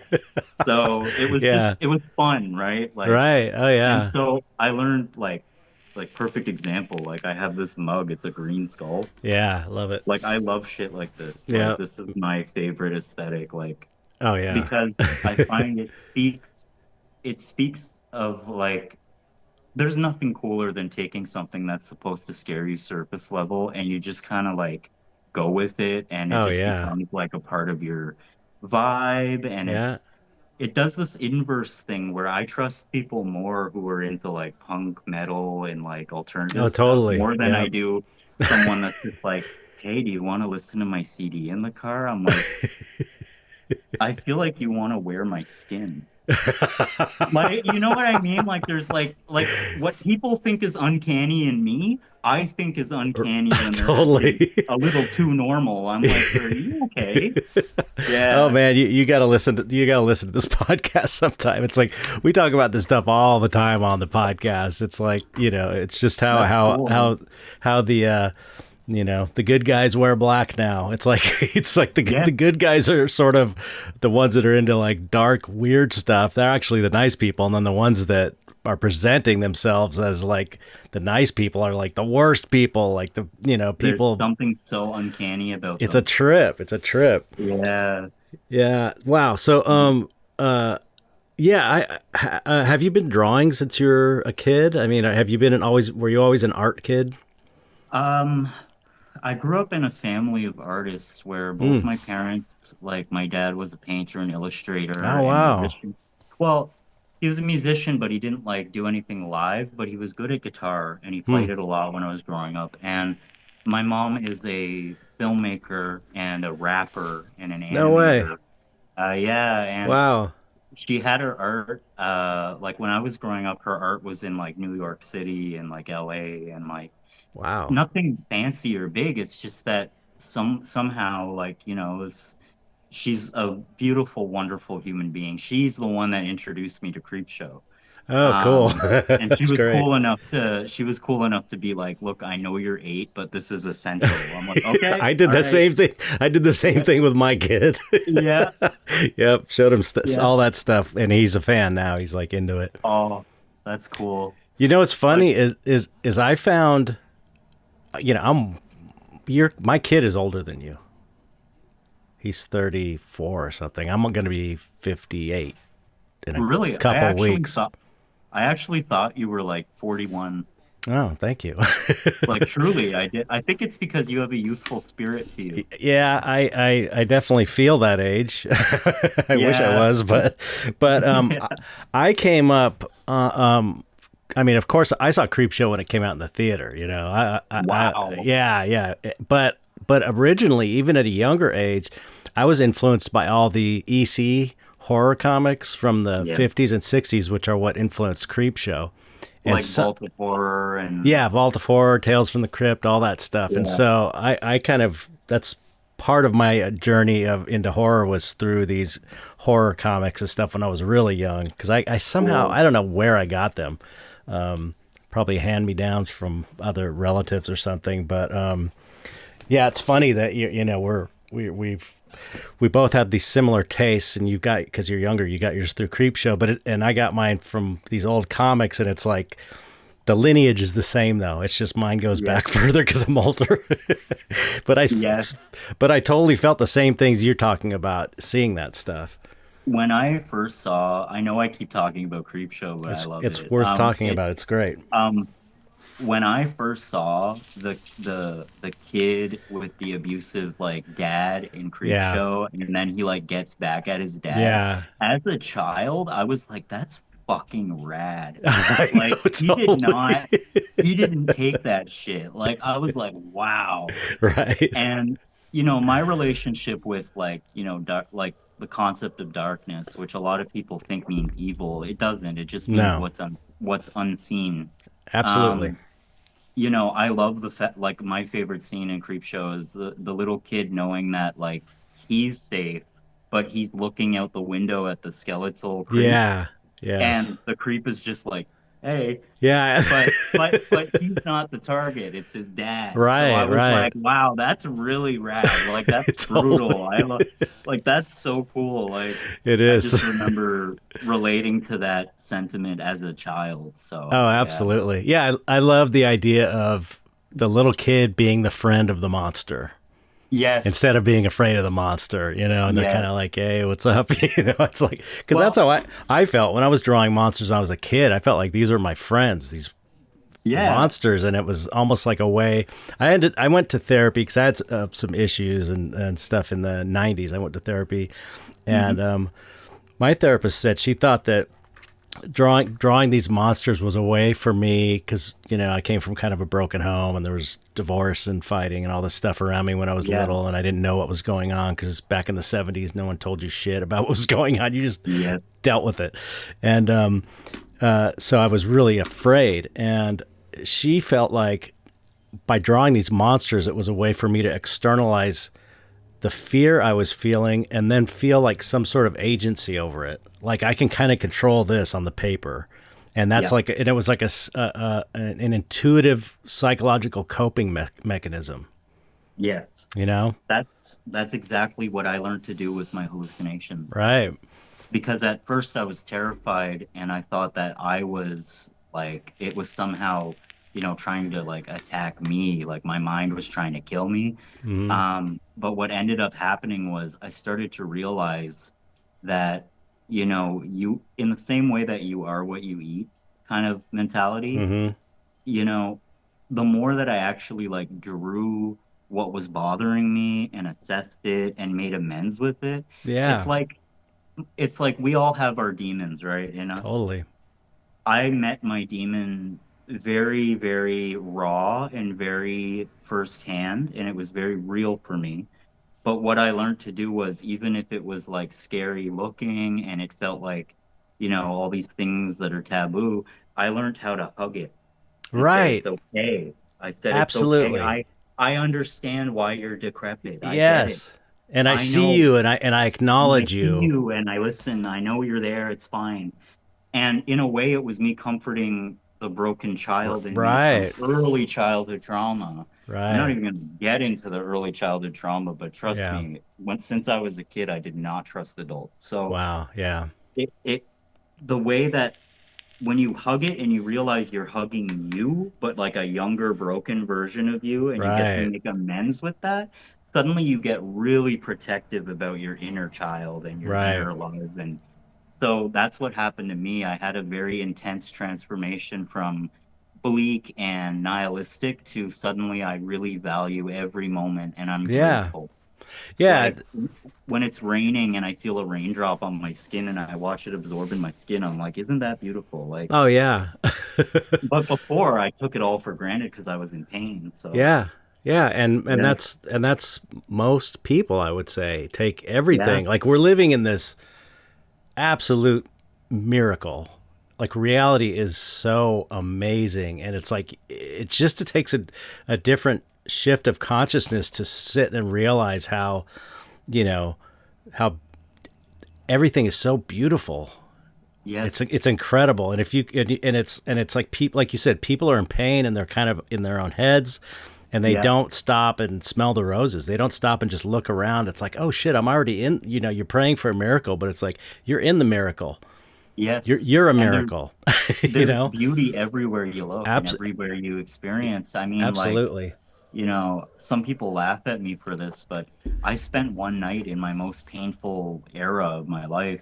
So Yeah. it was fun, right? Like, Right. Oh and yeah. so I learned like perfect example. Like I have this mug, it's a green skull. Yeah. Love it. Like I love shit like this. Like Yeah. this is my favorite aesthetic. Like Oh yeah. because I find it speaks of like there's nothing cooler than taking something that's supposed to scare you surface level and you just kind of like go with it and it Oh just yeah. becomes like a part of your vibe and Yeah. it does this inverse thing where I trust people more who are into like punk metal and like Oh alternative stuff totally. more than I Yeah. do someone that's just like, hey, do you want to listen to my CD in the car? I'm like, I feel like you want to wear my skin. Like, you know what I mean? Like there's like what people think is uncanny in me, I think is uncanny when they're acting Totally. a little too normal. I'm like, are you okay? Oh Yeah. man, you gotta listen to this podcast sometime. It's like we talk about this stuff all the time on the podcast. It's like, it's just how That's cool. how the the good guys wear black now. It's like it's like Yeah. the good guys are sort of the ones that are into like dark, weird stuff. They're actually the nice people, and then the ones that are presenting themselves as like the nice people are like the worst people. Like the There's people. something so uncanny about It's a them. trip. It's a trip. Yeah. Yeah. Wow. So yeah. Have you been drawing since you're a kid? I mean, have you been always? Were you always an art kid? Um, I grew up in a family of artists where Hmm. both my parents, like my dad was a painter and illustrator Oh, and wow. musician. Well, he was a musician, but he didn't like do anything live, but he was good at guitar and he Hmm. played it a lot when I was growing up. And my mom is a filmmaker and a rapper and an No way. animator. Yeah, and Wow. she had her art, like when I was growing up, her art was in like New York City and like LA and like Wow. nothing fancy or big. It's just that somehow like, she's a beautiful, wonderful human being. She's the one that introduced me to Creepshow. Oh, cool. Um, and That's great. she was cool enough to be like, look, I know you're 8, but this is essential. I'm like, okay, I did all the right. same thing. I did the same Yeah, thing with my kid. yeah, Yep, showed him yeah. all that stuff, and he's a fan now. He's like into it. Oh, that's cool. You know what's But funny is I found, I'm my kid is older than you. He's 34 or something. I'm going to be 58 in a really, couple weeks. I actually thought you were like 41. Oh, thank you. Like truly, I did. I think it's because you have a youthful spirit to you. Yeah, I definitely feel that age. I wish I Yeah. was, but I came up. I mean, of course, I saw Creepshow when it came out in the theater. Wow. Yeah. But originally, even at a younger age, I was influenced by all the EC horror comics from the Yeah. 50s and 60s, which are what influenced Creepshow. And Like so, Vault of Horror and yeah, Vault of Horror, Tales from the Crypt, all that stuff. And yeah. so I kind of, that's part of my journey of into horror was through these horror comics and stuff when I was really young. Because I somehow, Cool. I don't know where I got them. Probably hand me downs from other relatives or something. But yeah, it's funny that we both had these similar tastes, and you got, because you're younger, you got yours through Creepshow, and I got mine from these old comics, and it's like the lineage is the same though. It's just mine goes Yeah. back further because I'm older. but I Yes. but I totally felt the same things you're talking about seeing that stuff. When I first saw, I know I keep talking about Creepshow, but I love It's it. worth talking about. It's great. When I first saw the kid with the abusive like dad in Yeah. Creepshow, and then he like gets back at his dad. Yeah. As a child, I was like, "That's fucking rad." I Like know totally. he didn't take that shit. Like I was like, "Wow." Right. And my relationship with like dark, like the concept of darkness, which a lot of people think means evil, it doesn't. It just means No. what's unseen. Absolutely. Um, I love like my favorite scene in Creepshow is the little kid knowing that like he's safe, but he's looking out the window at the skeletal creep, Yeah. Yes. and the creep is just like, "Hey," Yeah. but he's not the target, it's his dad. So I Right. was Right. like, "Wow, that's really rad." Like that's Totally. brutal. I love like that's so cool. Like It I is. just remember relating to that sentiment as a child. Oh, So yeah. absolutely. Yeah, I love the idea of the little kid being the friend of the monster Yes. instead of being afraid of the monster, and they're kind Yes. of like, "Hey, what's up?" It's like, because that's Well, how I felt when I was drawing monsters when I was a kid. I felt like these were my friends, these yeah. monsters, and it was almost like a way. I went to therapy because I had some issues and stuff in the '90s. I went to therapy, and Mhm. my therapist said she thought that drawing these monsters was a way for me, because I came from kind of a broken home, and there was divorce and fighting and all this stuff around me when I was Yeah. little, and I didn't know what was going on because back in the '70s no one told you shit about what was going on. You just Yeah. dealt with it. And so I was really afraid, and she felt like by drawing these monsters it was a way for me to externalize the fear I was feeling and then feel like some sort of agency over it. Like I can kind of control this on the paper. And that's Yeah. like, and it was like an intuitive psychological coping mechanism, Yes. you know? That's exactly what I learned to do with my hallucinations. Right. Because at first I was terrified and I thought that I was like it was somehow, trying to like attack me, like my mind was trying to kill me. Mm-hmm. But what ended up happening was I started to realize that, you in the same way that you are what you eat kind of mentality, Mm-hmm. you know, the more that I actually like drew what was bothering me and assessed it and made amends with it. It's Yeah, like it's like we all have our demons, right, in us. totally. I met my demon very, very raw and very firsthand, and it was very real for me. But what I learned to do was, even if it was like scary looking and it felt like, all these things that are taboo, I learned how to hug it and said, Right. it's okay. I said, it's okay. Absolutely. I understand why you're decrepit. I get it. Yes. And I I see know. you and I And I acknowledge see you. you and I listen. I know you're there. It's fine. And in a way, it was me comforting the broken child in me from Right. early childhood trauma. I'm not Right. even going to get into the early childhood trauma, but trust Yeah. me, since I was a kid, I did not trust adults. So Wow. Yeah. it the way that when you hug it and you realize you're hugging you, but like a younger, broken version of you, and you get to Right. make amends with that, suddenly you get really protective about your inner child and your Right. inner love. And so that's what happened to me. I had a very intense transformation from bleak and nihilistic to suddenly I really value every moment and I'm Yeah. grateful. Yeah. Like when it's raining and I feel a raindrop on my skin and I watch it absorb in my skin, I'm like, isn't that beautiful? Like, Oh yeah. but before I took it all for granted because I was in pain. So Yeah. Yeah, and yeah, that's most people, I would say, take yeah, everything. Like we're living in this absolute miracle. Like reality is so amazing, and it's like it just it takes a different shift of consciousness to sit and realize how, you know, how everything is so beautiful. yes, It's incredible, and if you and it's like people, like you said, people are in pain and they're kind of in their own heads, and they yeah, don't stop and smell the roses. They don't stop and just look around. It's like, oh shit, I'm already in. You're praying for a miracle, but it's like you're in the miracle. yes. You're a And miracle. you there's know, beauty everywhere you look and Abs- everywhere you experience. I mean, like, absolutely. some people laugh at me for this, but I spent one night in my most painful era of my life.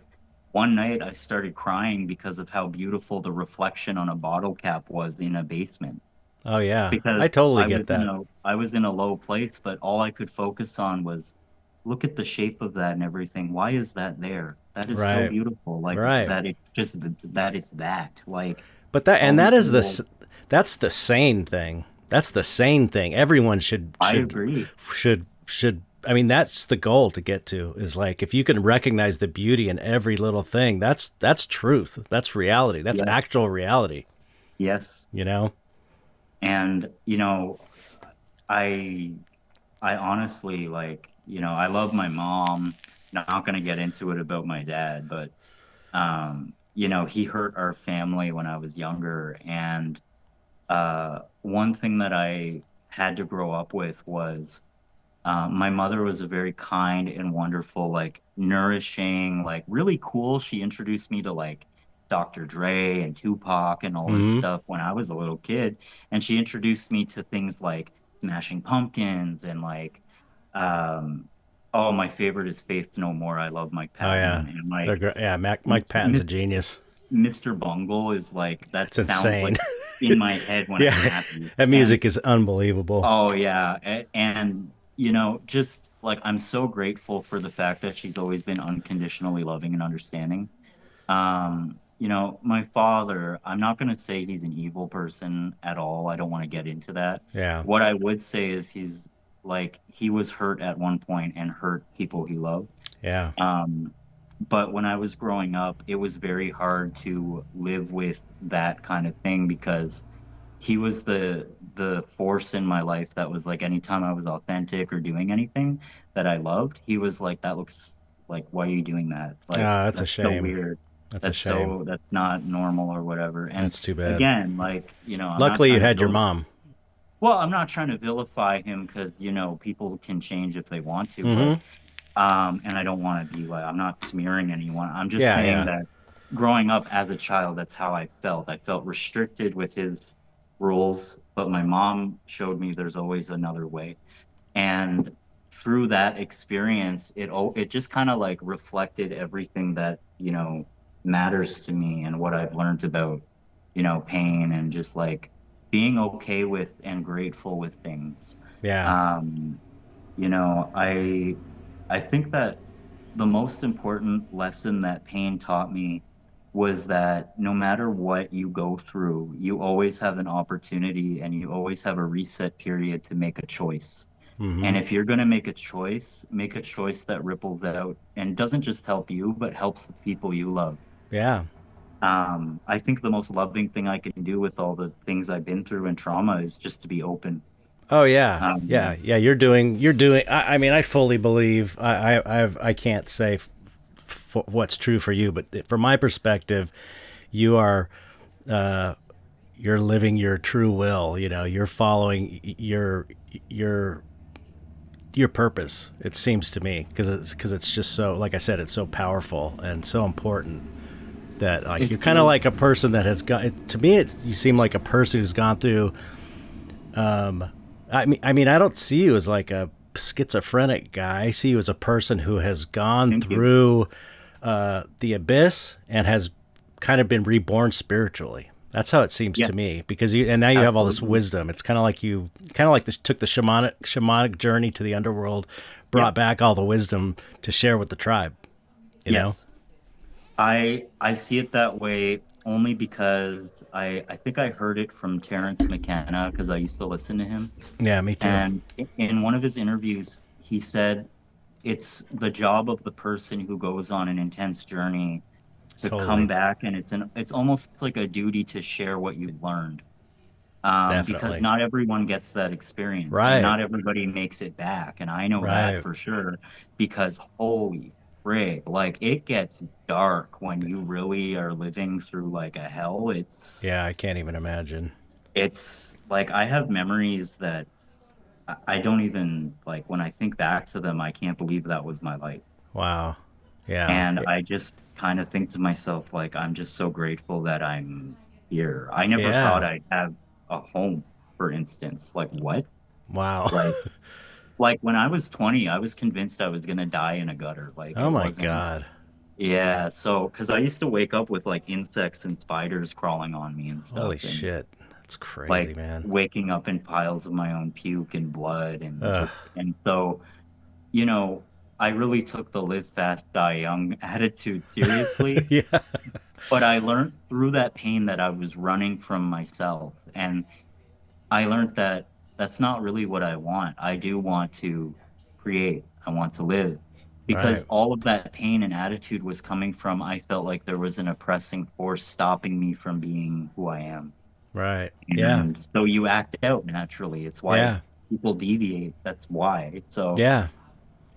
One night I started crying because of how beautiful the reflection on a bottle cap was in a basement. Oh yeah, Because I totally get that. I was in a low place, but all I could focus on was look at the shape of that and everything. Why is that there? That is so Right, beautiful. Like right. that it's just that it's that. Like But that all and these that is little that's the sane thing. That's the sane thing. Everyone I agree. should. I mean, that's the goal to get to. Is like if you can recognize the beauty in every little thing. That's truth. That's reality. That's Yeah. actual reality. Yes. You know. And I I honestly like, I love my mom. Not gonna get into it about my dad, but he hurt our family when I was younger. And one thing that I had to grow up with was my mother was a very kind and wonderful, like nourishing, like really cool. She introduced me to like Dr. Dre and Tupac and all this Hmm. stuff when I was a little kid. And she introduced me to things like Smashing Pumpkins and like, um, oh, my favorite is Faith No More. I love Mike Oh yeah. Patton and They're like great. Yeah. Mike Patton's a genius. Mr. Bungle is like that It's sounds insane. like in my head when yeah. I'm happy. That And music is unbelievable. oh yeah, and just like I'm so grateful for the fact that she's always been unconditionally loving and understanding. My father, I'm not going to say he's an evil person at all. I don't want to get into that. Yeah. What I would say is he's like he was hurt at one point and hurt people he loved. Yeah. Um, but when I was growing up, it was very hard to live with that kind of thing because he was the force in my life that was like anytime I was authentic or doing anything that I loved, he was like, that looks like, why are you doing that? Like, Ah, that's a that's so shame. weird. That's a shame. That's not normal or whatever. And That's too bad. again, like, I'm not Luckily, you trying to had your mom. well, I'm not trying to vilify him because, people can change if they want to, but Hmm. and I don't want to be like, I'm not smearing anyone. I'm just Yeah. saying Yeah. that growing up as a child, that's how I felt. I felt restricted with his rules, but my mom showed me there's always another way. And through that experience, it just kind of like reflected everything that, matters to me and what I've learned about, pain and just like being okay with and grateful with things. Yeah. Um, I think that the most important lesson that pain taught me was that no matter what you go through, you always have an opportunity and you always have a reset period to make a choice. Mm-hmm. And if you're going to make a choice that ripples out and doesn't just help you, but helps the people you love. Yeah. I think the most loving thing I can do with all the things I've been through and trauma is just to be open. Oh yeah, yeah, Um, yeah. You're doing. I mean, I fully believe. I can't say what's true for you, but from my perspective, you are uh, you're living your true will. You know, you're following your your purpose. It seems to me because it's just so, like I said, it's so powerful and so important that like it's you're kind of really, like a person that has gone. To me, you seem like a person who's gone through. I mean, I don't see you as like a schizophrenic guy. I see you as a person who has gone thank you. through the abyss and has kind of been reborn spiritually. That's how it seems Yeah, to me because you and now you have all this absolutely. wisdom. It's kind of like this took the shamanic journey to the underworld, Yeah, brought back all the wisdom to share with the tribe. You know? yes. I see it that way only because I think I heard it from Terrence McKenna because I used to listen to him. Yeah, me too. And in one of his interviews, he said it's the job of the person who goes on an intense journey to come Totally, back, and it's almost like a duty to share what you've learned. Because definitely. not everyone gets that experience and Right, not everybody makes it back. And I know that right. for sure because holy frig, like it gets dark when you really are living through like a hell. Yeah, I can't even imagine. It's like I have memories that I don't even like when I think back to them, I can't believe that was my life. Wow. Yeah. And I just kind of think to myself, like, I'm just so grateful that I'm here. I never thought Yeah. I'd have a home, for instance. Like, what? Wow. Like, like when I was 20, I was convinced I was gonna die in a gutter. Like, Oh it my wasn't. God. Yeah, so because I used to wake up with like insects and spiders crawling on me and Holy stuff, and shit. That's crazy, like man. waking up in piles of my own puke and blood, and Ugh. just, and so, you know, I really took the live fast, die young attitude seriously. Yeah. But I learned through that pain that I was running from myself. And I learned that that's not really what I want. I do want to create, I want to live. Right. Because all of that pain and attitude was coming from, I felt like there was an oppressing force stopping me from being who I am. Right. Yeah. And so you act out naturally. It's why Yeah. people deviate. That's why. So Yeah.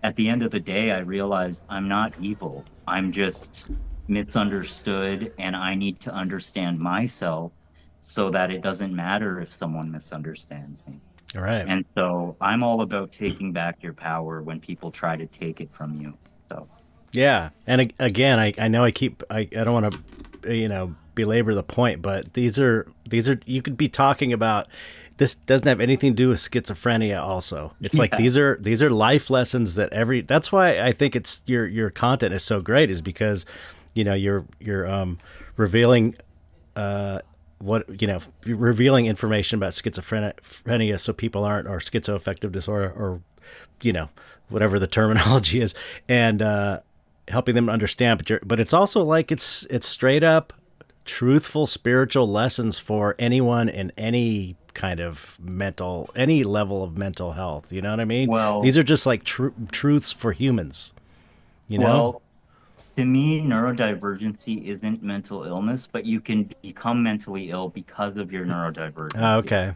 at the end of the day, I realized I'm not evil. I'm just misunderstood, and I need to understand myself so that it doesn't matter if someone misunderstands me. Right. And so I'm all about taking back your power when people try to take it from you. So, Yeah. And again, I know I don't want to, belabor the point, but these are, you could be talking about, this doesn't have anything to do with schizophrenia also. It's like yeah, these are life lessons that that's why I think it's your content is so great, is because, you're revealing what you're revealing information about schizophrenia so people aren't, or schizoaffective disorder, or you know whatever the terminology is, and helping them understand. But it's also like it's straight up truthful spiritual lessons for anyone in any level of mental health. You know what I mean? These well, are just like truths for humans. You know? well, to me, neurodivergency isn't mental illness, but you can become mentally ill because of your neurodivergency. Okay.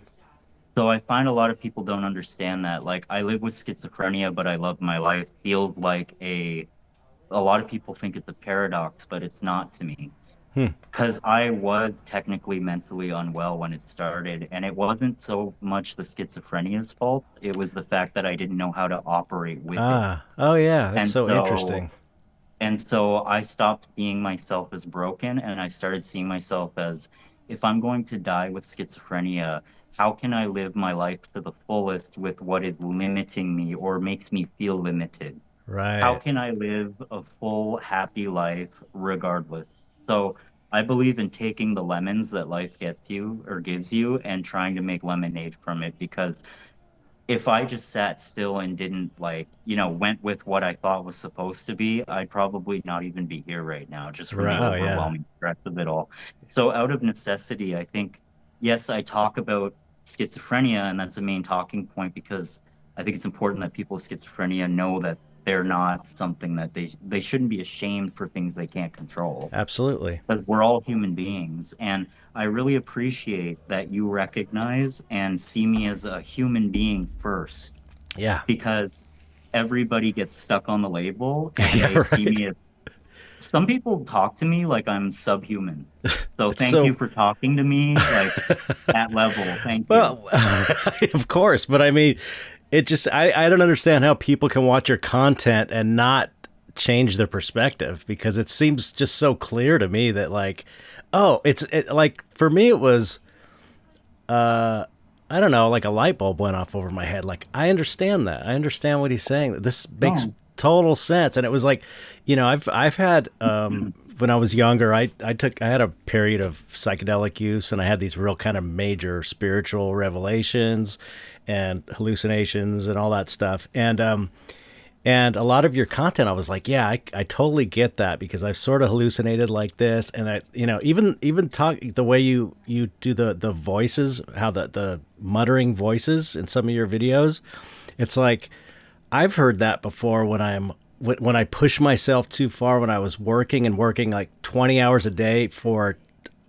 So I find a lot of people don't understand that. Like I live with schizophrenia, but I love my life feels like a lot of people think it's a paradox, but it's not to me. Hmm. Because I was technically mentally unwell when it started, and it wasn't so much the schizophrenia's fault. It was the fact that I didn't know how to operate with it. Ah. Oh yeah. That's And so so interesting. and so I stopped seeing myself as broken and I started seeing myself as if I'm going to die with schizophrenia, how can I live my life to the fullest with what is limiting me or makes me feel limited? How Right. can I live a full, happy life regardless? So I believe in taking the lemons that life gets you or gives you and trying to make lemonade from it because if I just sat still and didn't went with what I thought was supposed to be, I'd probably not even be here right now, just from Right. the Oh, yeah. overwhelming stress of it all. So out of necessity, I think, yes, I talk about schizophrenia, and that's a main talking point because I think it's important that people with schizophrenia know that they're not something that they shouldn't be ashamed for things they can't control, Absolutely. because we're all human beings. And I really appreciate that you recognize and see me as a human being first, Yeah. because everybody gets stuck on the label and Yeah. they see Right. me as some people talk to me like I'm subhuman. So It's thank you so. for talking to me like at level. Thank you. Well, of course, but I mean, it just I don't understand how people can watch your content and not change their perspective, because it seems just so clear to me that, like, oh, like for me it was I don't know, like a light bulb went off over my head. Like, I understand that. I understand what he's saying. This makes No. total sense. And it was like, I've had when I was younger, I had a period of psychedelic use, and I had these real kind of major spiritual revelations and hallucinations and all that stuff. And a lot of your content, I was like, yeah, I totally get that, because I've sort of hallucinated like this. And even talk the way you do the voices, how the muttering voices in some of your videos. It's like, I've heard that before when I push myself too far, when I was working like 20 hours a day for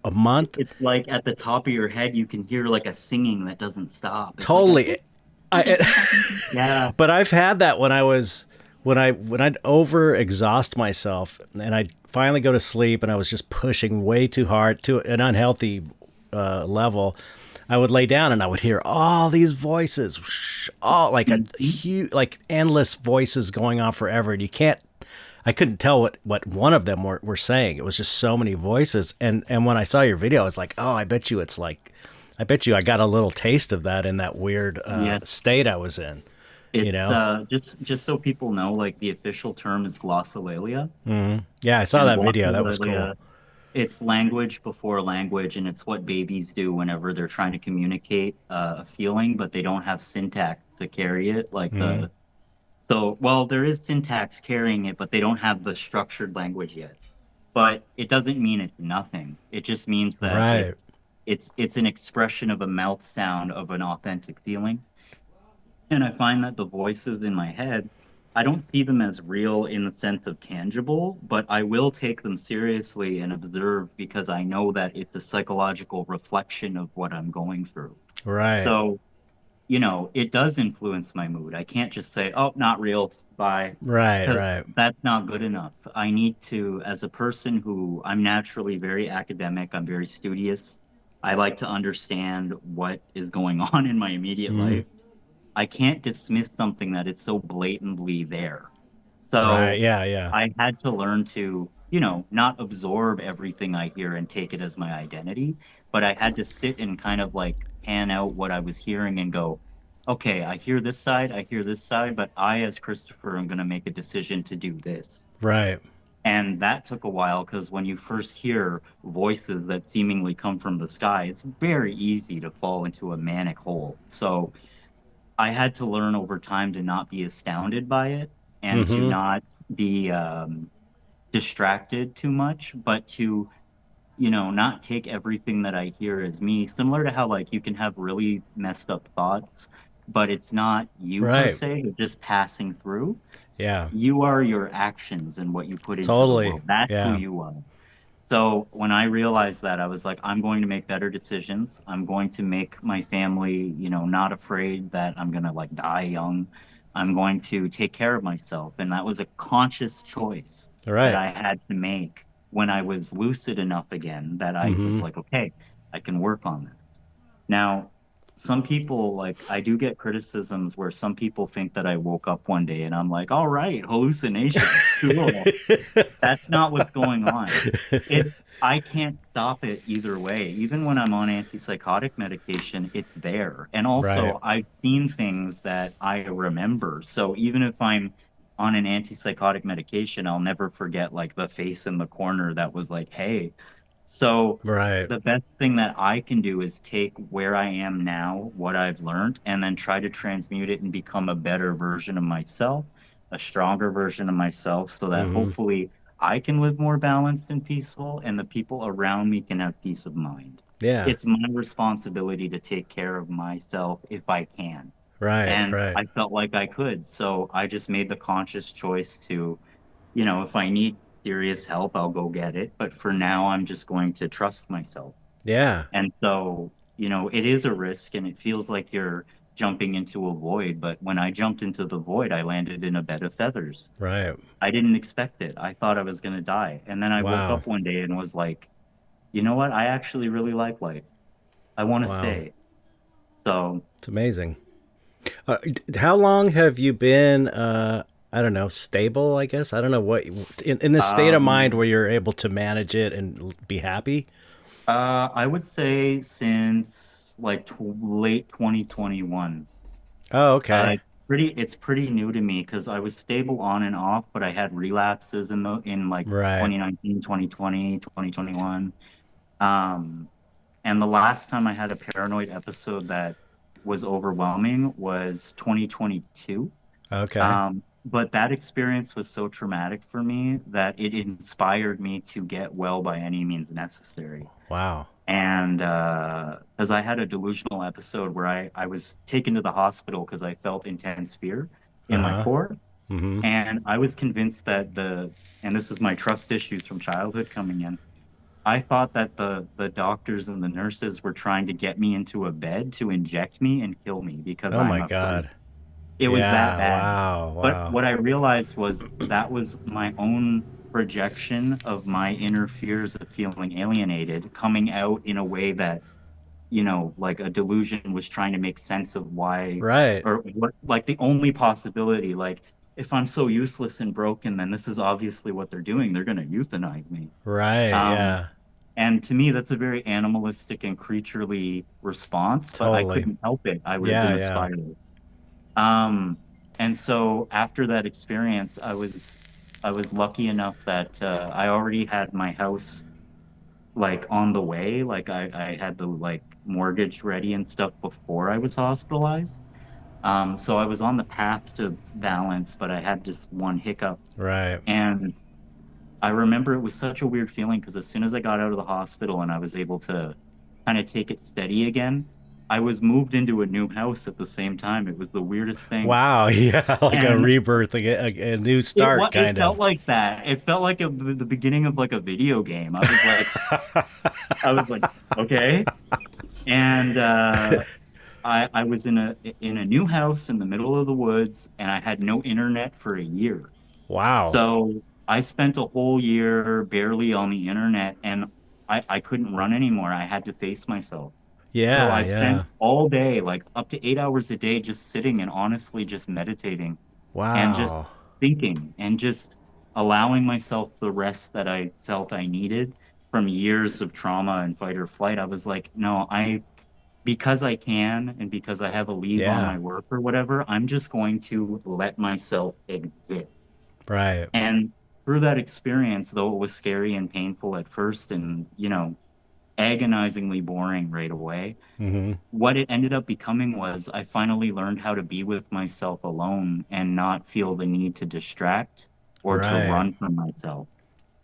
a month. It's like at the top of your head, you can hear like a singing that doesn't stop. It's like Totally. I, yeah. But I've had that when I'd over exhaust myself, and I'd finally go to sleep, and I was just pushing way too hard to an unhealthy level. I would lay down and I would hear all these voices, all like a huge, like endless voices going on forever, and I couldn't tell what one of them were saying. It was just so many voices. And when I saw your video, it's like, oh, I bet you I got a little taste of that in that weird Yes. state I was in, you It's know? just so people know, like the official term is glossolalia. Yeah, I saw And that video. That was cool. glossolalia, it's language before language, and it's what babies do whenever they're trying to communicate a feeling, but they don't have syntax to carry it. Well, there is syntax carrying it, but they don't have the structured language yet. But it doesn't mean it's nothing. It just means that Right. it's an expression of a mouth sound of an authentic feeling. And I find that the voices in my head, I don't see them as real in the sense of tangible, but I will take them seriously and observe, because I know that it's a psychological reflection of what I'm going through. Right. So, it does influence my mood. I can't just say, oh, not real, bye, Right. because Right. that's not good enough. I need to, as a person who I'm naturally very academic, I'm very studious. I like to understand what is going on in my immediate Mm. life. I can't dismiss something that is so blatantly there. Right. So Yeah. Yeah. I had to learn to, not absorb everything I hear and take it as my identity, but I had to sit and kind of like pan out what I was hearing and go, okay, I hear this side, but I, as Christopher, am going to make a decision to do this. Right. And that took a while, because when you first hear voices that seemingly come from the sky, it's very easy to fall into a manic hole. So I had to learn over time to not be astounded by it, and to Mm-hmm. not be distracted too much, but to, not take everything that I hear as me. Similar to how, like, you can have really messed up thoughts, but it's not you per Right. se, you're just passing through. Yeah. You are your actions and what you put into the Totally. world. That's who Yeah. you are. So when I realized that, I was like, I'm going to make better decisions. I'm going to make my family, not afraid that I'm going to like die young. I'm going to take care of myself. And that was a conscious choice that Right. I had to make when I was lucid enough again, that I was Mm-hmm. like, okay, I can work on this. Now, some people, like, I do get criticisms where some people think that I woke up one day and I'm like, all right, hallucinations, cool. That's not what's going on. I can't stop it either way. Even when I'm on antipsychotic medication, it's there. And Right. also, I've seen things that I remember. So even if I'm on an antipsychotic medication, I'll never forget like the face in the corner that was like, "Hey, So Right. the best thing that I can do is take where I am now, what I've learned, and then try to transmute it and become a better version of myself, a stronger version of myself, so that Mm-hmm. hopefully I can live more balanced and peaceful, and the people around me can have peace of mind. Yeah. It's my responsibility to take care of myself if I can. Right. And Right. I felt like I could. So I just made the conscious choice to, if I need serious help, I'll go get it. But for now, I'm just going to trust myself. Yeah. And so, it is a risk and it feels like you're jumping into a void. But when I jumped into the void, I landed in a bed of feathers. Right. I didn't expect it. I thought I was going to die. And then I woke Wow. up one day and was like, you know what? I actually really like life. I want to Wow. stay. So, It's amazing. How long have you been, I don't know, stable, I guess? I don't know what, in this state of mind um, where you're able to manage it and be happy? I would say since like tw late 2021. Oh, okay. It's pretty new to me because I was stable on and off, but I had relapses in like Right. 2019, 2020, 2021. Um, and the last time I had a paranoid episode that was overwhelming was 2022. Okay. But that experience was so traumatic for me that it inspired me to get well by any means necessary. Wow. And because I had a delusional episode where I was taken to the hospital because I felt intense fear in my Uh-huh. core. Mm-hmm. And I was convinced that and this is my trust issues from childhood coming in. I thought that the doctors and the nurses were trying to get me into a bed to inject me and kill me because Oh I'm my afraid. God. It was that Yeah. bad. Wow. But Wow. what I realized was that was my own projection of my inner fears of feeling alienated coming out in a way that, like a delusion was trying to make sense of why Right. or what, like the only possibility, like if I'm so useless and broken, then this is obviously what they're doing. They're going to euthanize me. Right. Um, Yeah. and to me, that's a very animalistic and creaturely response, but I Totally. couldn't help it. I was in Yeah. a Yeah. spiral. And so after that experience, I was lucky enough that I already had my house like on the way. Like I had the like mortgage ready and stuff before I was hospitalized. So I was on the path to balance, but I had just one hiccup. Right. And I remember it was such a weird feeling because as soon as I got out of the hospital and I was able to kind of take it steady again, I was moved into a new house at the same time. It was the weirdest thing. Wow. Yeah. Like a And rebirth, like a new start, it kind felt of. like that. It felt like the beginning of like a video game. I was like, okay. And I was in a new house in the middle of the woods and I had no internet for a year. Wow. So I spent a whole year barely on the internet and I couldn't run anymore. I had to face myself. So Yeah. I spent Yeah. all day, like up to 8 hours a day, just sitting and honestly just meditating and just Wow. thinking and just allowing myself the rest that I felt I needed from years of trauma and fight or flight. I was like, no, because I can and because I have a leave on Yeah. my work or whatever, I'm just going to let myself exist. Right. And through that experience, though it was scary and painful at first and, agonizingly boring right away, Mm-hmm. what it ended up becoming was I finally learned how to be with myself alone and not feel the need to distract or to Right. run from myself.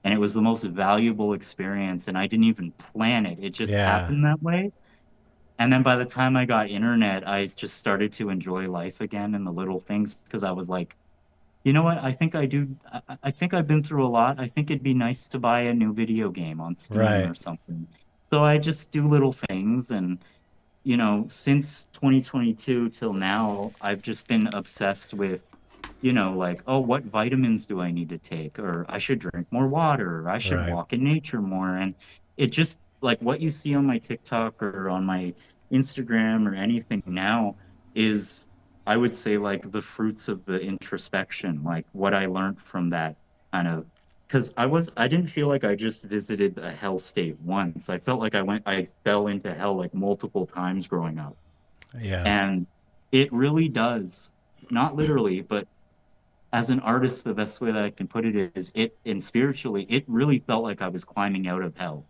And it was the most valuable experience. And I didn't even plan it, it just Yeah. happened that way. And then by the time I got internet, I just started to enjoy life again and the little things because I was like, you know what? I think I do. I think I've been through a lot. I think it'd be nice to buy a new video game on Steam Right. or something. So I just do little things. And, since 2022 till now, I've just been obsessed with, like, oh, what vitamins do I need to take? Or I should drink more water. Or I should Right. walk in nature more. And it just like what you see on my TikTok or on my Instagram or anything now is I would say like the fruits of the introspection, like what I learned from that kind of because I didn't feel like I just visited a hell state once. I felt like I fell into hell like multiple times growing up. Yeah. And it really does, not literally, but as an artist, the best way that I can put it is and spiritually, it really felt like I was climbing out of hell.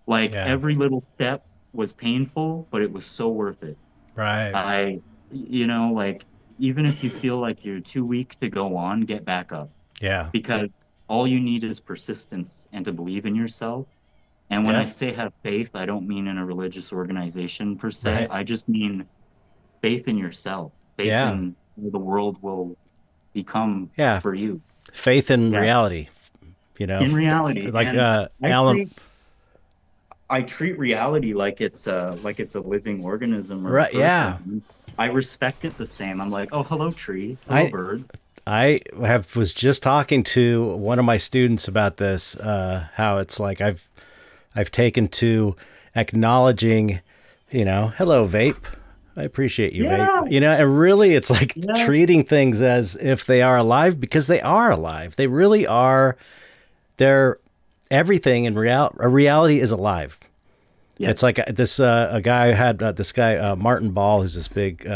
Like Yeah. every little step was painful, but it was so worth it. Right. I, like even if you feel like you're too weak to go on, get back up Yeah. because all you need is persistence and to believe in yourself. And when I Yep. say have faith, I don't mean in a religious organization per se. Right. I just mean faith in yourself, faith Yeah. in who the world will become Yeah. for you. Faith in Yeah, reality, you know, in reality. like And I Alan. treat I treat reality like it's a living organism or a Right. Yeah. person. I respect it the same. I'm like, oh, hello tree, hello I bird. was just talking to one of my students about this, how it's like I've taken to acknowledging, hello vape. I appreciate you, vape. Yeah, And really it's like yeah, treating things as if they are alive because they are alive. They really are. They're everything in reality is alive. yeah. It's like this a guy had this guy Martin Ball, who's this big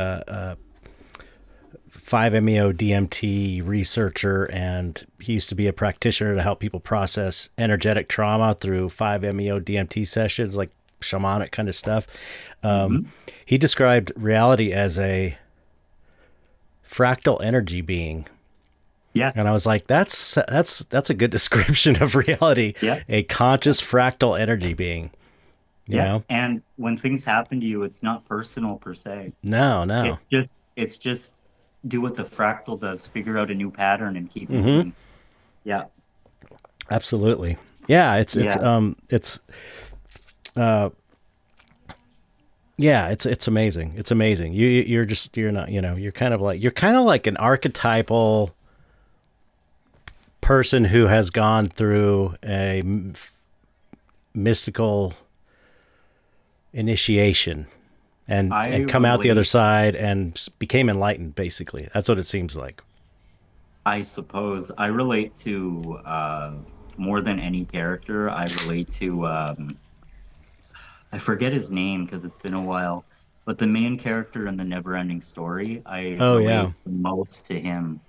5-MeO DMT researcher, and he used to be a practitioner to help people process energetic trauma through 5-MeO DMT sessions, like shamanic kind of stuff. Hmm. He described reality as a fractal energy being. Yeah, And I was like, that's a good description of reality, yeah, a conscious fractal energy being, you yeah. know? And when things happen to you, it's not personal per se. No, no. It's just do what the fractal does, figure out a new pattern and keep Mhm. moving. Yeah, Absolutely. Yeah, yeah. uh yeah, it's amazing. It's amazing. You're not, you're kind of like an archetypal person who has gone through a mystical initiation I and come out the other relate, side and became enlightened, basically. That's what it seems like. I suppose, I relate to more than any character. I relate to I forget his name because it's been a while, but the main character in the Never-Ending Story, I Oh yeah. relate the most to him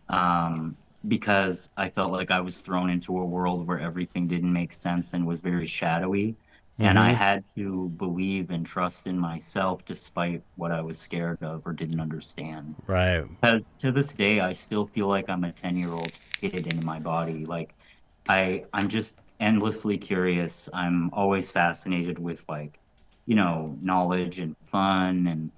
um, because I felt like I was thrown into a world where everything didn't make sense and was very shadowy. And I Mhm. had to believe and trust in myself despite what I was scared of or didn't understand. Right. Because to this day, I still feel like I'm a 10-year-old kid in my body. Like I'm just endlessly curious. I'm always fascinated with like, knowledge and fun and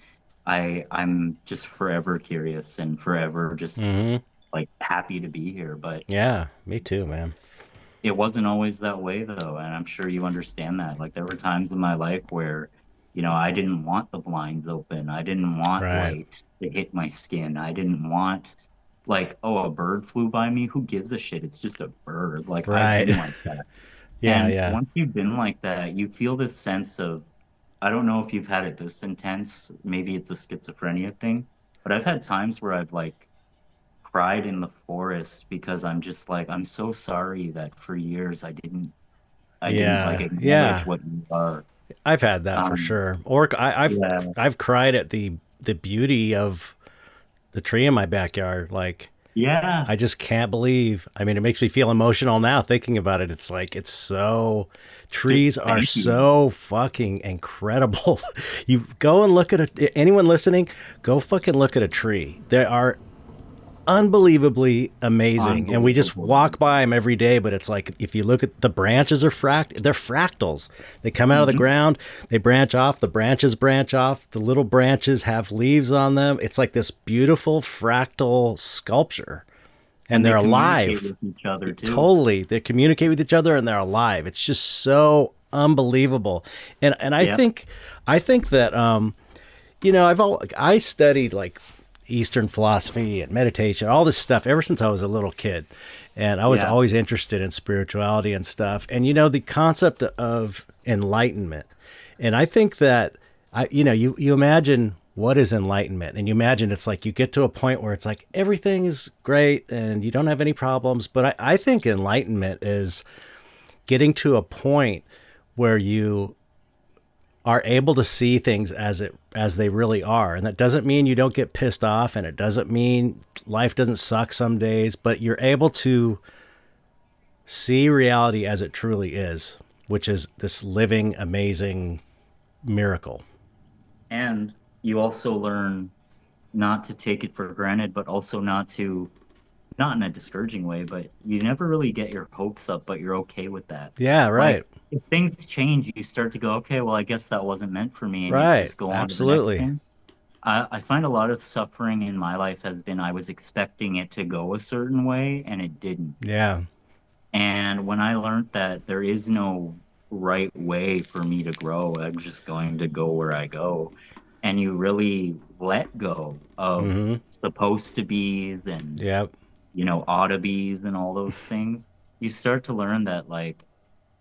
I'm just forever curious and forever just Mhm. like happy to be here. But Yeah, me too, man. it wasn't always that way though, and I'm sure you understand that. Like there were times in my life where, I didn't want the blinds open. I didn't want Right. light to hit my skin. I didn't want like, oh, a bird flew by me. Who gives a shit? It's just a bird. Like I've Right. been like that. Yeah, And yeah. once you've been like that, you feel this sense of, I don't know if you've had it this intense. Maybe it's a schizophrenia thing, but I've had times where I've like cried in the forest because I'm just like, I'm so sorry that for years I didn't like Yeah. acknowledge Yeah. what you are. I've had that for Um, sure. Or yeah, I've cried at the beauty of the tree in my backyard. Like yeah, I just can't believe. I mean, it makes me feel emotional now thinking about it. It's like it's so just trees are thank you. so fucking incredible. You go and look at anyone listening, go fucking look at a tree. They are unbelievably amazing, and we just Unbelievable. walk by them every day, but it's like if you look at the branches are they're fractals. They come out of the Hmm. ground, they branch off, the branches branch off, the little branches have leaves on them. It's like this beautiful fractal sculpture, and And they they're communicate alive. with each other too. Totally, they communicate with each other and they're alive. It's just so unbelievable. And Yeah, I think that I studied like Eastern philosophy and meditation, all this stuff ever since I was a little kid. And I was yeah. always interested in spirituality and stuff. And the concept of enlightenment. And I think that you imagine what is enlightenment, and you imagine it's like you get to a point where it's like everything is great and you don't have any problems. But I think enlightenment is getting to a point where you are able to see things as they really are, and that doesn't mean you don't get pissed off, and it doesn't mean life doesn't suck some days, but you're able to see reality as it truly is. which is this living, amazing miracle. And you also learn not to take it for granted, but also not in a discouraging way, but you never really get your hopes up, but you're okay with that. Yeah, Like, right. if things change, you start to go, okay, well, I guess that wasn't meant for me, and you Right. just go on to the next Absolutely. thing. I find a lot of suffering in my life has been I was expecting it to go a certain way, and it didn't. Yeah. And when I learned that there is no right way for me to grow, I'm just going to go where I go. And you really let go of Mm-hmm. supposed to be's and, Yep. ought to be's and all those things. You start to learn that, like,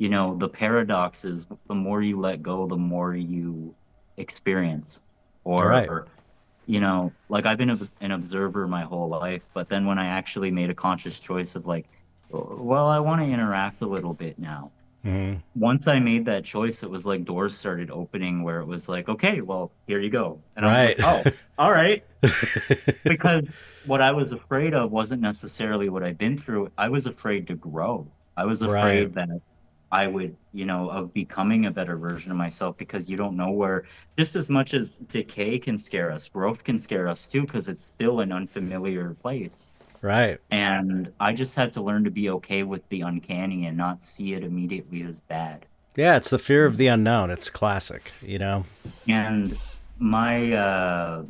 the paradox is the more you let go, the more you experience. Right. Or, like I've been an observer my whole life, but then when I actually made a conscious choice of like, well, I want to interact a little bit now. Mm-hmm. Once I made that choice, it was like doors started opening where it was like, okay, well, here you go. And I'm Right. like, oh, all right. Because what I was afraid of wasn't necessarily what I'd been through. I was afraid to grow. I was Right. afraid that I would, of becoming a better version of myself because you don't know where, just as much as decay can scare us, growth can scare us too, because it's still an unfamiliar place. Right. And I just had to learn to be okay with the uncanny and not see it immediately as bad. Yeah, it's the fear of the unknown. It's classic, you know? And my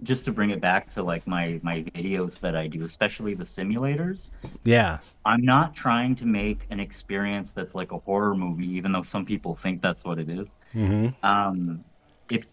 just to bring it back to like my videos that I do, especially the simulators, Yeah. I'm not trying to make an experience that's like a horror movie, even though some people think that's what it is. Mm-hmm. Um,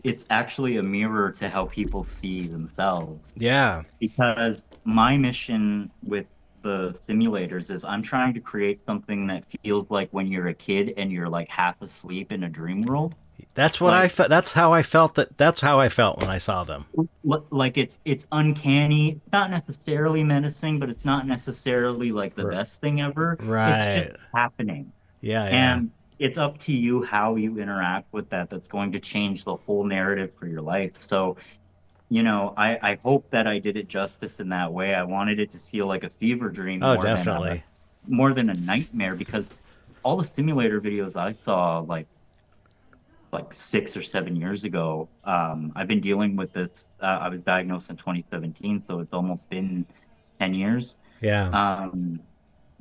it's actually a mirror to how people see themselves. Yeah. Because my mission with the simulators is I'm trying to create something that feels like when you're a kid and you're like half asleep in a dream world. That's what I Like felt. That's how I felt. That's how I felt when I saw them. like it's uncanny, not necessarily menacing, but it's not necessarily like the R- best thing ever. It's just right. happening. Yeah. Yeah. And it's up to you how you interact with that that's going to change the whole narrative for your life. So, I hope that I did it justice in that way. I wanted it to feel like a fever dream Oh, definitely. more than a nightmare because all the simulator videos I saw like 6 or 7 years ago, I've been dealing with this. I was diagnosed in 2017, so it's almost been 10 years. Yeah. Um,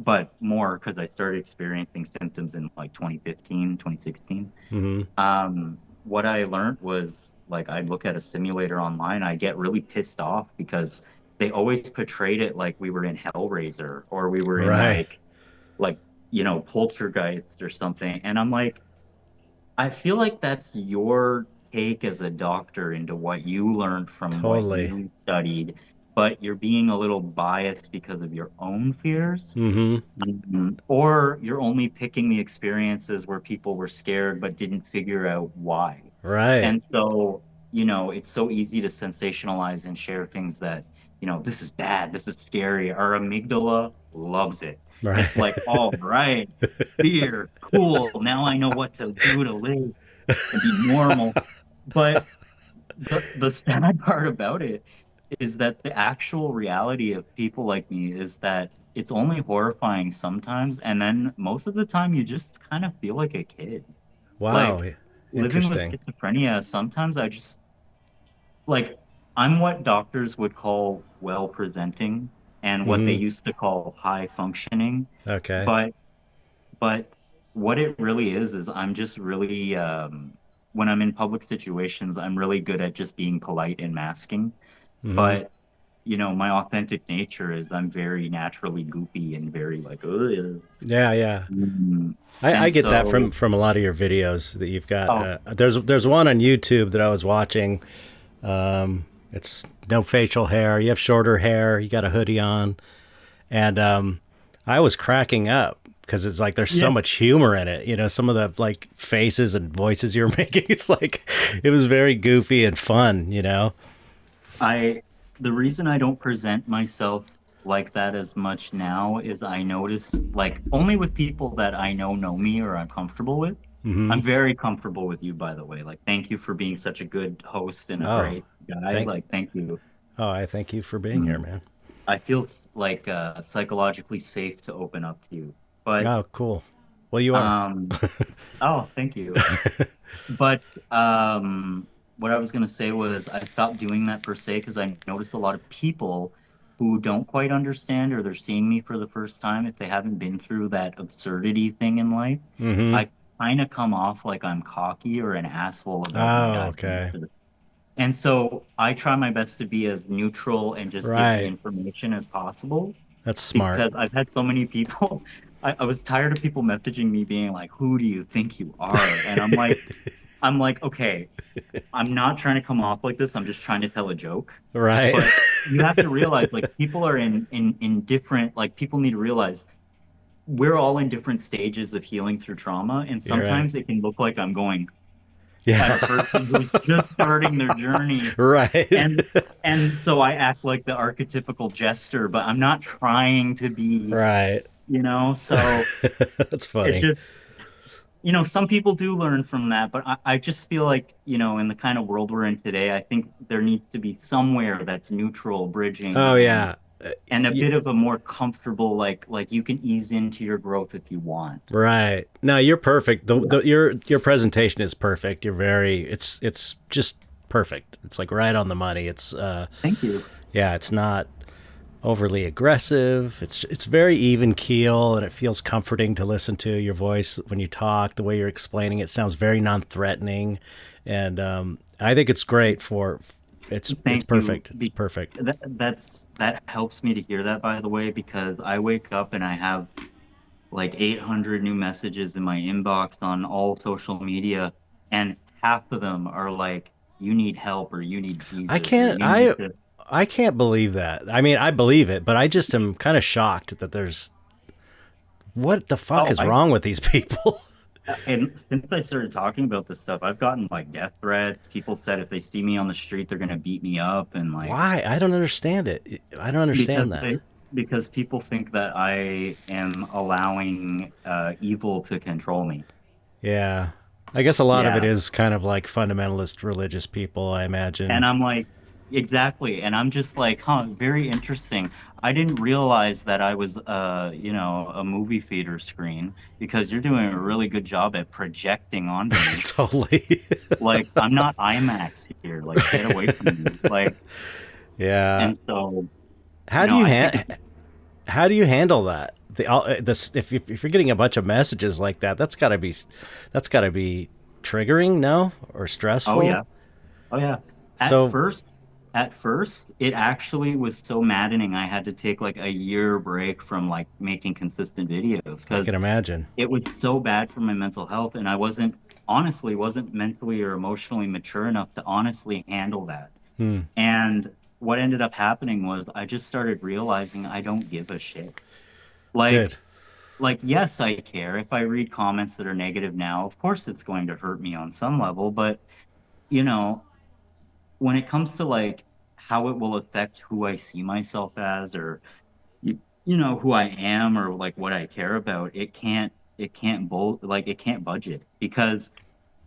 but more because I started experiencing symptoms in like 2015, 2016. Mm-hmm. What I learned was like I look at a simulator online, I get really pissed off because they always portrayed it like we were in Hellraiser or we were in Right. like Poltergeist or something. And I'm like, I feel like that's your take as a doctor into what you learned from what Totally. you studied, but you're being a little biased because of your own fears. Mm-hmm. Or you're only picking the experiences where people were scared but didn't figure out why. Right. And so, it's so easy to sensationalize and share things that, this is bad, this is scary. Our amygdala loves it. Right. It's like, all right, fear, cool. Now I know what to do to live and be normal. But the sad part about it is that the actual reality of people like me is that it's only horrifying sometimes, and then most of the time you just kind of feel like a kid. Wow. Like living with Interesting. schizophrenia, sometimes I just like I'm what doctors would call well presenting and what they Mm-hmm. used to call high functioning. Okay. But but what it really is I'm just really when I'm in public situations, I'm really good at just being polite and masking. Mm-hmm. But my authentic nature is I'm very naturally goopy and very like, ugh. Yeah. Yeah. Mm. I And get that so, from a lot of your videos that you've got. oh, There's one on YouTube that I was watching. It's no facial hair. You have shorter hair. You got a hoodie on, and I was cracking up because it's like there's so yeah, much humor in it. You know, some of the like faces and voices you're making. It's like it was very goofy and fun. You know. I the reason I don't present myself like that as much now is I notice like only with people that I know me or I'm comfortable with. Hmm. I'm very comfortable with you, by the way. Like, thank you for being such a good host and a Oh, great guy. thank. Like, thank you. Oh, I thank you for being here, Mm. man. I feel like psychologically safe to open up to you. But Oh, cool. Well, you are. Um, oh, thank you. But what I was gonna say was I stopped doing that per se because I notice a lot of people who don't quite understand or they're seeing me for the first time if they haven't been through that absurdity thing in life. Mm-hmm. I kind of come off like I'm cocky or an asshole about my Oh, okay. diagnosis. And so I try my best to be as neutral and just give the Right. information as possible That's smart. because I've had so many people, I was tired of people messaging me being like, who do you think you are? And I'm like, okay, I'm not trying to come off like this. I'm just trying to tell a joke. Right. But you have to realize like people are in different, like people need to realize we're all in different stages of healing through trauma. And You're right. sometimes it can look like I'm going at a Yeah. person who's just starting their journey. Right. And and so I act like the archetypical jester, but I'm not trying to be, Right. so That's it funny. just, some people do learn from that, but I just feel like, in the kind of world we're in today, I think there needs to be somewhere that's neutral, bridging, Oh and yeah. and a Y- bit of a more comfortable, like you can ease into your growth if you want. right. No, you're perfect. Yeah. Your presentation is perfect. You're very it's just perfect. It's like right on the money. It's Thank you. yeah, it's not overly aggressive. It's very even keel, and it feels comforting to listen to your voice when you talk. The way you're explaining it sounds very non-threatening, and I think it's great for it's Thank you. perfect. It's perfect. That helps me to hear that, by the way, because I wake up and I have like 800 new messages in my inbox on all social media, and half of them are like, "You need help," or "You need I Jesus," or can't "You need I to." I can't believe that. I mean, I believe it, but I just am kind of shocked that there's what the fuck Oh, is wrong with these people? and since I started talking about this stuff, I've gotten like death threats. People said if they see me on the street, they're gonna beat me up, and like Why? I don't understand it. I don't because understand that. because people think that I am allowing evil to control me. Yeah. I guess a lot of it Yeah. is kind of like fundamentalist religious people, I And imagine. I'm like, exactly. And I'm just like, huh, very interesting. I didn't realize that I was, a movie theater screen because you're doing a really good job at projecting onto me. Totally. Like, I'm not IMAX here. Like, get away from me. Like, Yeah. and so, How do you I think it's, how do you handle that? This if you're getting a bunch of messages like that, that's got to be triggering, no? Or oh stressful? yeah, oh yeah. At So, first, at first, it actually was so maddening. I had to take like a year break from like making consistent videos I can because imagine. it was so bad for my mental health, and I wasn't mentally or emotionally mature enough to honestly handle that. Hmm. And what ended up happening was I just started realizing I don't give a shit. like Good. yes, I care. If I read comments that are negative now, of course it's going to hurt me on some level, but you know when it comes to like how it will affect who I see myself as, or who I am, or like what I care about, it can't budget because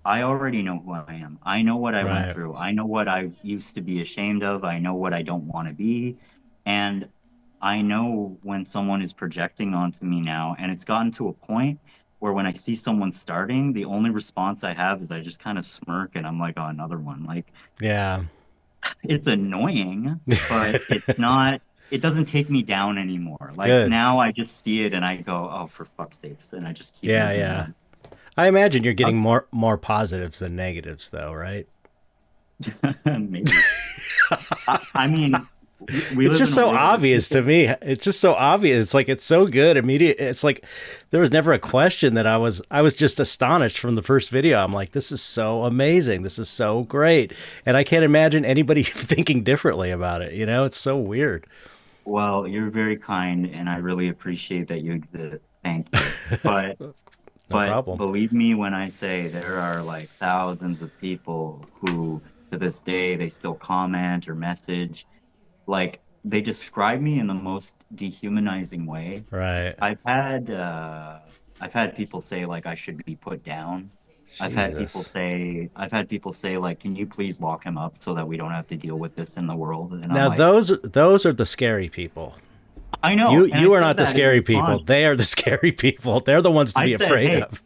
I already know who I am. I know what I went Right. through. I know what I used to be ashamed of. I know what I don't want to be. And I know when someone is projecting onto me now. And it's gotten to a point where when I see someone starting, the only response I have is I just kind of smirk and I'm like, oh, another one. Like, Yeah. it's annoying, but it doesn't take me down anymore. Like Good. now I just see it and I go, oh, for fuck's sakes. And I just keep Yeah, moving yeah. on. I imagine you're getting more positives than negatives though, right? Maybe. I mean, we It's live just in a so world where obvious to people, me. It's just so obvious. It's like it's so good immediate. It's like there was never a question that I was just astonished from the first video. I'm like, this is so amazing. This is so great. And I can't imagine anybody thinking differently about it. It's so weird. well, you're very kind and I really appreciate that you exist. Thank you. But No but problem. believe me when I say there are like thousands of people who to this day they still comment or message. Like they describe me in the most dehumanizing way. Right. I've had uh I've had people say like I should be put down. Jesus. I've had people say like, can you please lock him up so that we don't have to deal with this in the world? And I'm Now like, those are the scary people. I know, and I You are said not the that in scary people. response. They are the scary people. They're the ones to I be said, afraid hey, of.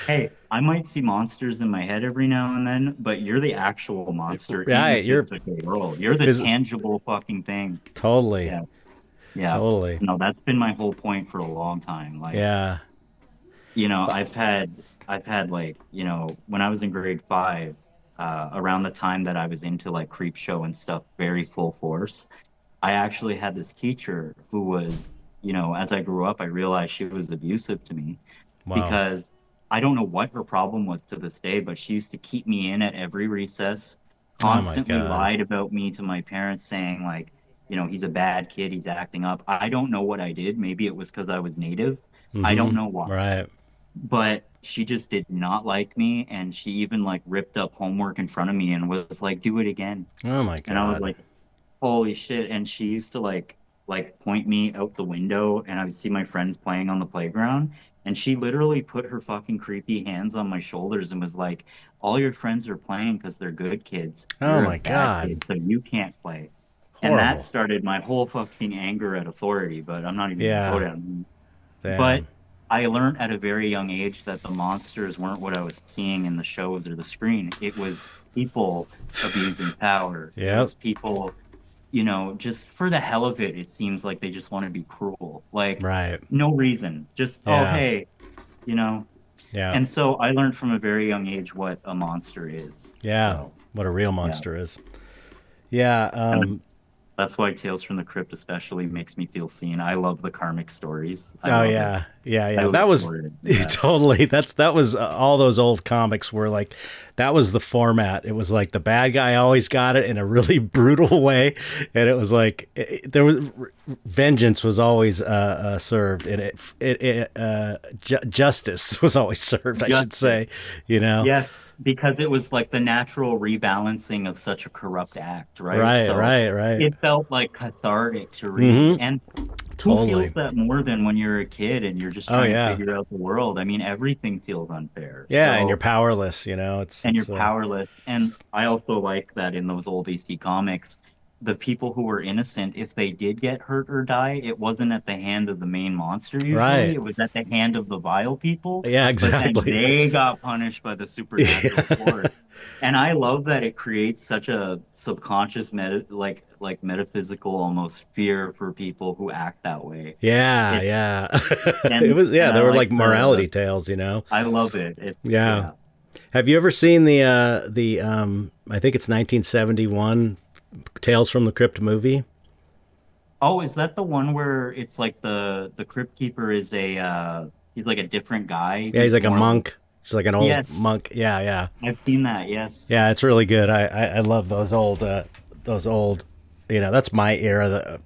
hey, I might see monsters in my head every now and then, but you're the actual monster in the Right, you're physical world. You're the phys- tangible fucking thing. totally, Yeah, yeah. totally. No, that's been my whole point for a long time. Like, Yeah. I've had like, when I was in grade five, around the time that I was into like creep show and stuff very full force, I actually had this teacher who was, as I grew up, I realized she was abusive to me Wow. because I don't know what her problem was to this day, but she used to keep me in at every recess, Oh my constantly God. lied about me to my parents, saying like, he's a bad kid, he's acting up. I don't know what I did. Maybe it was because I was native. I don't know why, Right. but she just did not like me, and she even like ripped up homework in front of me and was like, "Do it again." Oh my And I was God. like, holy shit. And she used to like point me out the window, and I would see my friends playing on the playground. And she literally put her fucking creepy hands on my shoulders and was like, all your friends are playing because they're good kids. Oh You're a my bad God. kid, so you can't play. And that Horrible. started my whole fucking anger at authority, but I'm not even gonna go Yeah. down. But Damn. I learned at a very young age that the monsters weren't what I was seeing in the shows or the screen. It was people abusing power. It Yep. was people, just for the hell of it, it seems like they just want to be cruel. Like, Right. no reason. Just, oh, Yeah. hey, you know. Yeah. And so I learned from a very young age what a monster is. Yeah. So, What a real yeah. monster is. Yeah. And that's why Tales from the Crypt especially makes me feel seen. I love the karmic stories. I Oh love it. yeah, yeah, I yeah. That look was for it. Yeah. totally. That was all those old comics were like. That was the format. It was like the bad guy always got it in a really brutal way, and it was like there was vengeance was always served, and justice was always served. I should Justice. say, you know. Yes, because it was like the natural rebalancing of such a corrupt act, right? Right, So right, right. it felt like cathartic to read. Mm-hmm. And who Totally. feels that more than when you're a kid and you're just Oh trying to yeah, figure out the world? I mean, everything feels unfair. yeah. And you're So, powerless. You know, it's and you're it's powerless. And I also like that in those old DC comics, the people who were innocent, if they did get hurt or die, it wasn't at the hand of the main monster usually. right. It was at the hand of the vile people, Yeah, but then exactly. they got punished by the supernatural Yeah. force. And I love that it creates such a subconscious like metaphysical almost fear for people who act that way. Yeah, It yeah. It and was and yeah, I they were like like morality the tales, you know. I love it. It's Yeah. yeah. Have you ever seen the I think it's 1971 Tales from the Crypt movie? Oh, is that the one where it's like the crypt keeper is a he's like a different guy. Yeah, he's He's like a more like monk. He's like an old yes, monk. Yeah, yeah. I've seen that. Yes. Yeah, it's really good. I love those old, that's my era,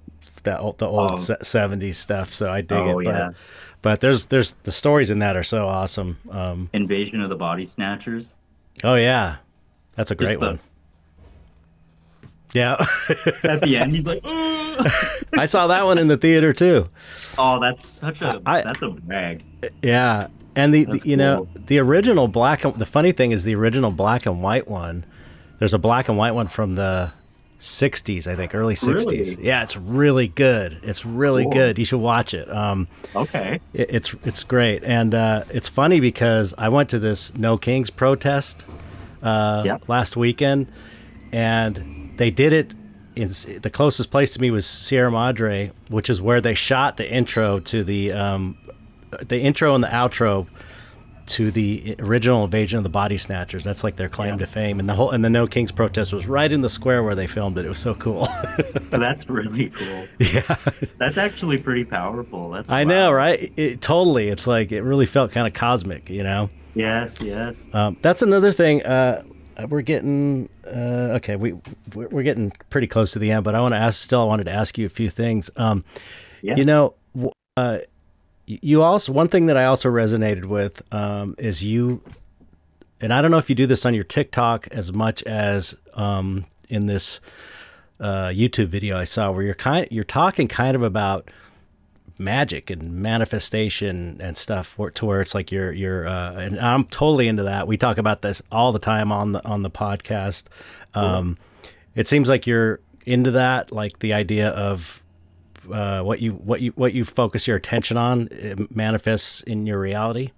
the old Oh, 70s stuff, so I dig oh it, yeah. but there's the stories in that are so awesome. Invasion of the Body Snatchers. Oh yeah. That's a Just great the one. Yeah. at the end, he's like, "Ugh." I saw that one in the theater too. Oh, that's such a I that's a brag. Yeah, and That's cool. the original the funny thing is the original black and white one. There's a black and white one from the 60s, I think, early 60s. Really Yeah, it's really good. It's really cool. good. You should watch it. Okay. It's great, and it's funny because I went to this No Kings protest Yep. last weekend, and they did it in the closest place to me was Sierra Madre, which is where they shot the intro to the intro and the outro to the original Invasion of the Body Snatchers. That's like their claim Yeah. to fame, and the No Kings protest was right in the square where they filmed it. It was so cool. That's really cool. Yeah, That's actually pretty powerful. That's I know, wow. right? Totally. It's like it really felt kind of cosmic, you know. Yes, yes. That's another thing. We're getting okay. We're getting pretty close to the end, but I wanted to ask you a few things. Yeah. You know, you also one thing that I also resonated with is you, and I don't know if you do this on your TikTok as much as in this YouTube video I saw, where you're talking kind of about magic and manifestation and stuff, to where it's like you're and I'm totally into that. We talk about this all the time on the podcast. Cool. It seems like you're into that, like the idea of what you focus your attention on manifests in your reality.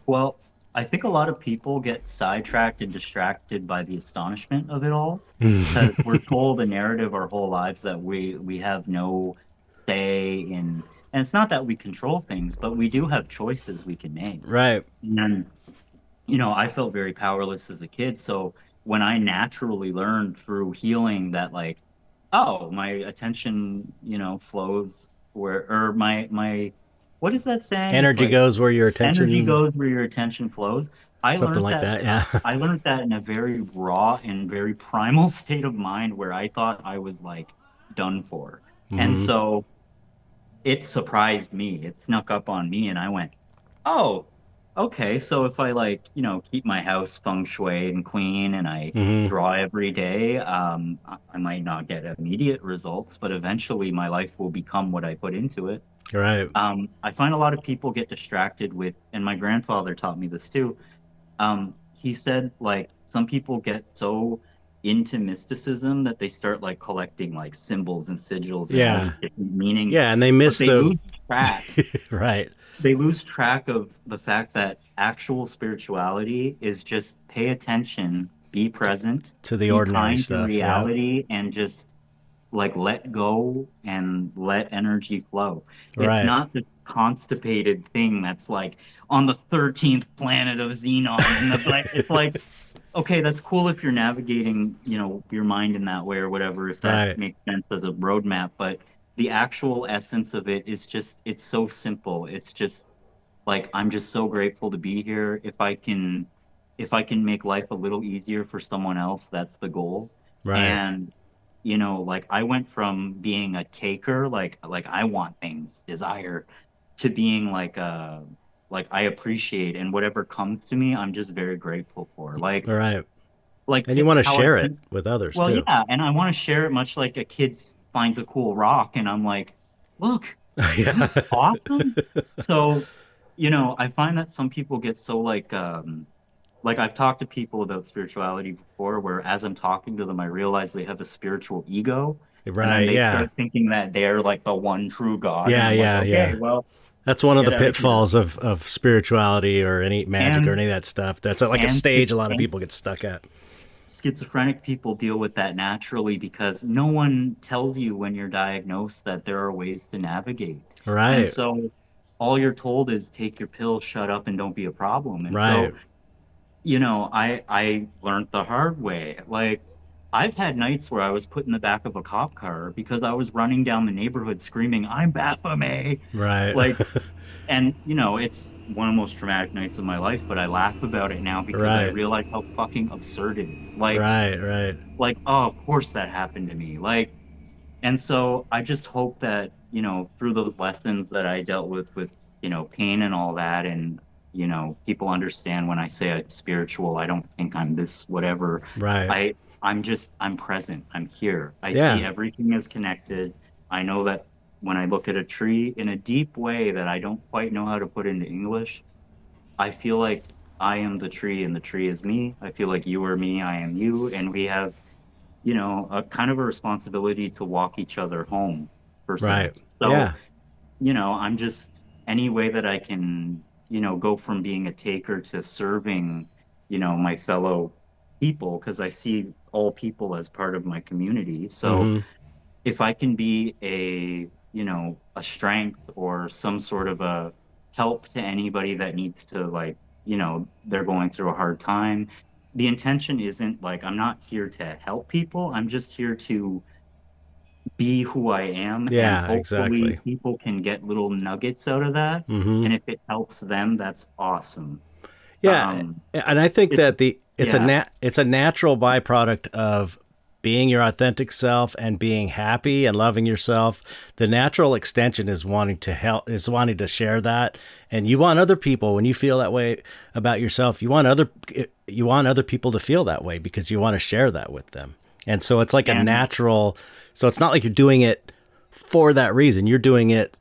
Well, I think a lot of people get sidetracked and distracted by the astonishment of it all because we're told a narrative our whole lives that we have no say in, and it's not that we control things, but we do have choices we can make. Right. And I felt very powerless as a kid. So when I naturally learned through healing that like, oh, my attention, flows where, or my, what is that saying? It's Energy like goes where your energy attention, goes where your attention flows. I something learned like that that. Yeah. I learned that in a very raw and very primal state of mind where I thought I was like done for. And Hmm. so it surprised me. It snuck up on me and I went, "Oh, okay. So if I like, keep my house feng shui and clean and I Hmm. draw every day, I might not get immediate results, but eventually my life will become what I put into it." Right. I find a lot of people get distracted with, and my grandfather taught me this too. He said like some people get so into mysticism that they start like collecting like symbols and sigils and all Yeah. these different meanings, Yeah. And they but miss they the lose track. right They lose track of the fact that actual spirituality is just pay attention, be present, to the be ordinary kind to stuff. Yeah. reality, and just like let go and let energy flow. It's Right. not the constipated thing that's like on the 13th planet of Xenon and the like it's like okay, that's cool if you're navigating, your mind in that way or whatever, if that Right. makes sense as a roadmap, but the actual essence of it is just it's so simple. It's just like I'm just so grateful to be here. If I can make life a little easier for someone else, that's the goal. Right. And like I went from being a taker, like I want things, desire, to being like I appreciate and whatever comes to me, I'm just very grateful for. Right. Like And you want to how I share it spent, with others well, too. yeah, and I want to share it much like a kid finds a cool rock and I'm like, look, isn't Yeah. this awesome? So, I find that some people get so like I've talked to people about spirituality before where as I'm talking to them, I realize they have a spiritual ego and then Right. they Yeah. start thinking that they're like the one true God. And Yeah. I'm like, Yeah. okay, Yeah. well, That's one of the get out of here. pitfalls of spirituality or any magic or And any of that stuff. That's like a and stage a lot of people get stuck at. schizophrenic people deal with that naturally because no one tells you when you're diagnosed that there are ways to navigate. And Right. so all you're told is take your pill, shut up, and don't be a problem. And Right. so, I learned the hard way. Like I've had nights where I was put in the back of a cop car because I was running down the neighborhood screaming, "I'm Baphomet." Right. Like, and it's one of the most traumatic nights of my life, but I laugh about it now because I Right. realize how fucking absurd it is. Like, Right. Right. oh, of course that happened to me. Like, and so I just hope that, through those lessons that I dealt with, pain and all that, and, people understand when I say I'm spiritual, I don't think I'm this, whatever. Right. I'm present. I'm here. I see Yeah. everything is connected. I know that when I look at a tree in a deep way that I don't quite know how to put into English, I feel like I am the tree and the tree is me. I feel like you are me, I am you, and we have a kind of a responsibility to walk each other home per se. Right. So, Yeah. I'm just any way that I can, go from being a taker to serving, my fellow people, because I see all people as part of my community. So Hmm. if I can be a strength or some sort of a help to anybody that needs to like, they're going through a hard time. The intention isn't like I'm not here to help people. I'm just here to be who I am and Yeah. hopefully Exactly. people can get little nuggets out of that. Hmm. And if it helps them, that's awesome. Yeah, Um and I think it's that yeah, it's a natural byproduct of being your authentic self and being happy and loving yourself. The natural extension is wanting to help, is wanting to share that, and you want other people, when you feel that way about yourself, you want other people to feel that way because you want to share that with them. And so it's like a and natural. So it's not like you're doing it for that reason. You're doing it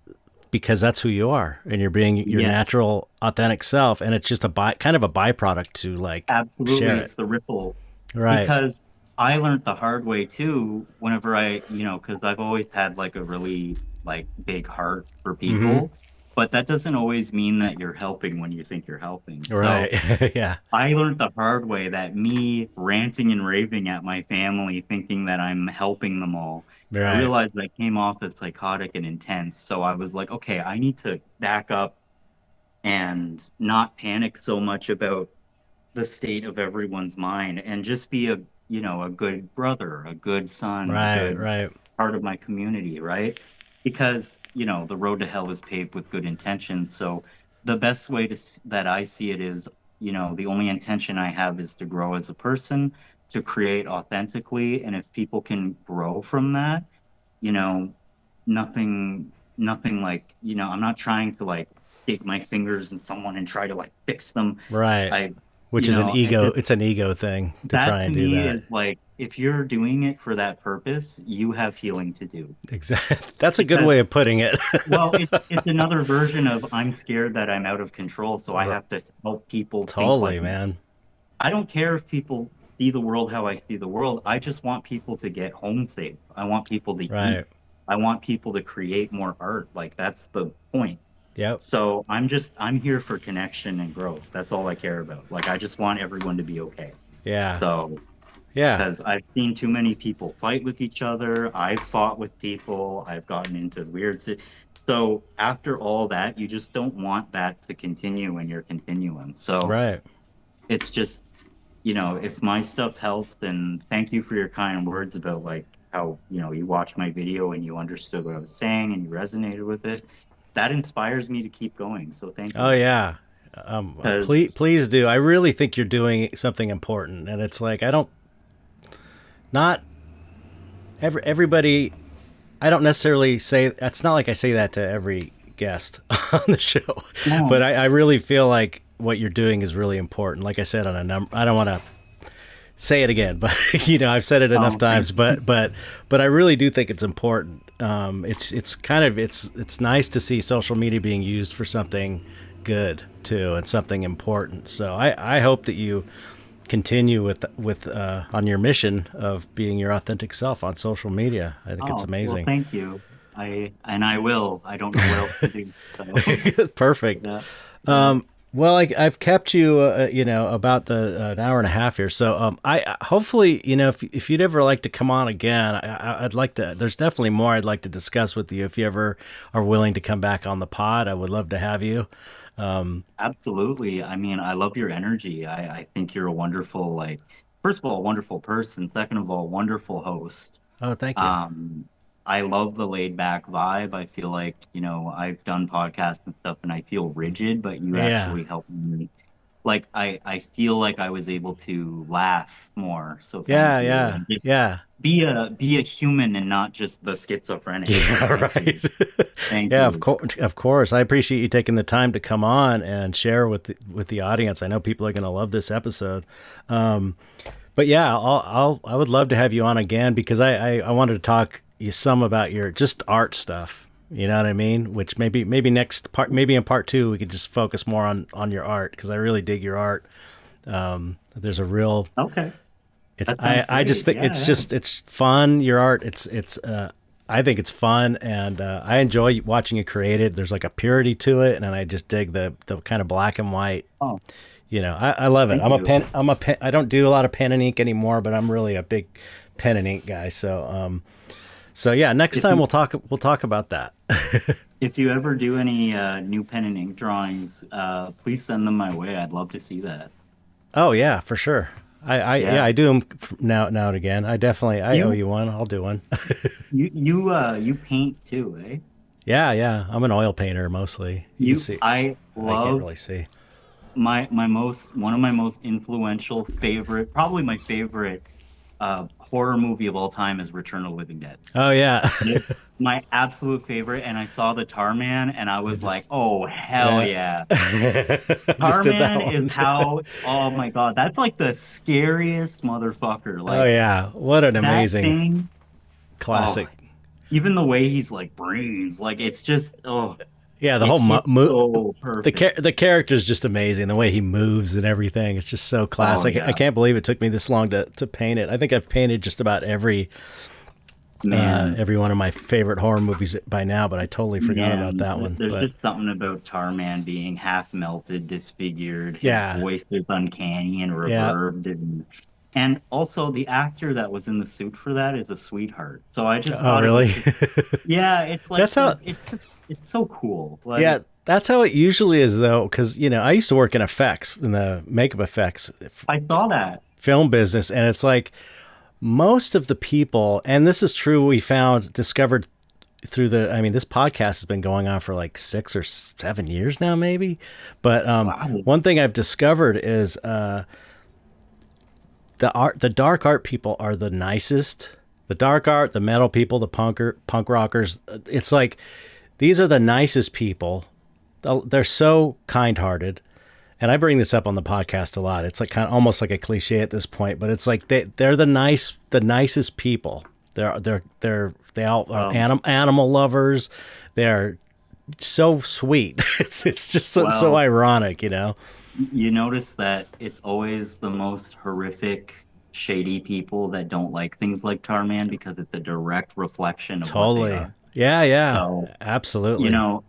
because that's who you are and you're being your yeah, natural authentic self, and it's just kind of a byproduct to like absolutely share it. it's the ripple. Right. Because I learned the hard way too, whenever because I've always had like a really like big heart for Mm-hmm. people, but that doesn't always mean that you're helping when you think you're helping. Right. So Yeah. I learned the hard way that me ranting and raving at my family, thinking that I'm helping them all, I Right. realized I came off as psychotic and intense. So I was like, okay, I need to back up and not panic so much about the state of everyone's mind and just be a, a good brother, a good son, a Right. good Right. part of my community, right? Because, the road to hell is paved with good intentions. So the best way that I see it is, the only intention I have is to grow as a person, to create authentically. And if people can grow from that, you know, nothing like, I'm not trying to like stick my fingers in someone and try to like fix them. Right. I, Which is an I ego. just It's an ego thing to that try to and do me that. is like if you're doing it for that purpose, you have healing to do. Exactly. That's a good Because way of putting it. well, it's another version of I'm scared that I'm out of control, so I R- have to help people think totally, like me. man. I don't care if people see the world how I see the world. I just want people to get home safe. I want people to eat. Right. I want people to create more art. Like that's the point. Yep. So I'm here for connection and growth. That's all I care about. Like I just want everyone to be okay. Yeah. So Yeah. because I've seen too many people fight with each other. I've fought with people. I've gotten into so after all that, you just don't want that to continue in your continuum. So Right. it's just, if my stuff helps, then thank you for your kind words about like how, you watched my video and you understood what I was saying and you resonated with it. That inspires me to keep going. So thank Oh you. yeah. Because Please do. I really think you're doing something important, and it's like I don't not everybody. I don't necessarily say it's not like I say that to every guest on the show, but no, I really feel like what you're doing is really important. Like I said on a number, I don't want to say it again, but I've said it enough thank times. But I really do think it's important. It's nice to see social media being used for something good too and something important. So I hope that you continue with on your mission of being your authentic self on social media. I think it's oh, well, amazing. thank you. I will. I don't know what else to do. So Perfect. yeah. Well, I've kept you, about an hour and a half here. So, I hopefully, if you'd ever like to come on again, I'd like to. There's definitely more I'd like to discuss with you. If you ever are willing to come back on the pod, I would love to have you. Absolutely. I mean, I love your energy. I think you're a wonderful, like, first of all, a wonderful person. Second of all, wonderful host. Oh, thank you. Um, I love the laid back vibe. I feel like, I've done podcasts and stuff and I feel rigid, but you Yeah, actually help me. Like, I feel like I was able to laugh more. So yeah, thank you. yeah, And just yeah. be a human and not just the schizophrenic. So Yeah, thank right. you. Thank Yeah, you. of course. I appreciate you taking the time to come on and share with the audience. I know people are going to love this episode. But yeah, I would love to have you on again because I wanted to talk you some about your just art stuff. You know what I mean? Which maybe next part, maybe in part two, we could just focus more on your art because I really dig your art. There's a real Okay. it's That sounds I just great. think Yeah, yeah. it's fun. Your art, it's I think it's fun, and I enjoy watching it created. There's like a purity to it, and I just dig the kind of black and white. Oh, I love it. thank you. I'm a pen. I don't do a lot of pen and ink anymore, but I'm really a big pen and ink guy. So yeah, next If time you we'll talk about that. if you ever do any new pen and ink drawings, please send them my way. I'd love to see that. Oh yeah, for sure. Yeah, Yeah. I do them now and again. I owe You you one. I'll do one. you paint too, eh? Yeah. I'm an oil painter mostly. You can see. I I can't love really see. one of my most influential favorite, probably my favorite horror movie of all time is Return of the Living Dead. Oh yeah. It's my absolute favorite, and I saw the Tar Man, and I I was like, just "Oh hell yeah. yeah!" Just Tar did that Man is one. how. Oh my God, that's like the scariest motherfucker. Oh Like yeah. What an that amazing thing. Oh, classic. even the way he's like brains, like it's just Yeah, the it whole hits so perfect. the character is just amazing. The way he moves and everything, it's just so Oh classic. I yeah. can't believe it took me this long to paint it. I think I've painted just about Man, every one of my favorite horror movies by now, but I totally forgot about that one. there's But just something about Tarman being half melted, disfigured. His yeah, voice is uncanny and yeah. reverbed, and also the actor that was in the suit for that is a sweetheart. So I just Oh, thought it was really? just, yeah, it's That's how. it's so cool. Yeah, Like that's how it usually is, though. Because I used to work in effects, in the makeup effects I saw that. film business, and it's like most of the people, and this is true. We discovered through I mean, this podcast has been going on for like 6 or 7 years now, maybe. But Wow. one thing I've discovered is the dark art people are the nicest. The dark art, the metal people, the punk rockers. It's like these are the nicest people. They're so kind hearted. And I bring this up on the podcast a lot. It's like kind of almost like a cliche at this point, but it's like they're the nicest people. They all are Well, animal lovers. They're so sweet. It's just so well, ironic, you notice that it's always the most horrific, shady people that don't like things like Tarman because it's a direct reflection of what they Totally. are. Yeah, yeah, So, you absolutely. know,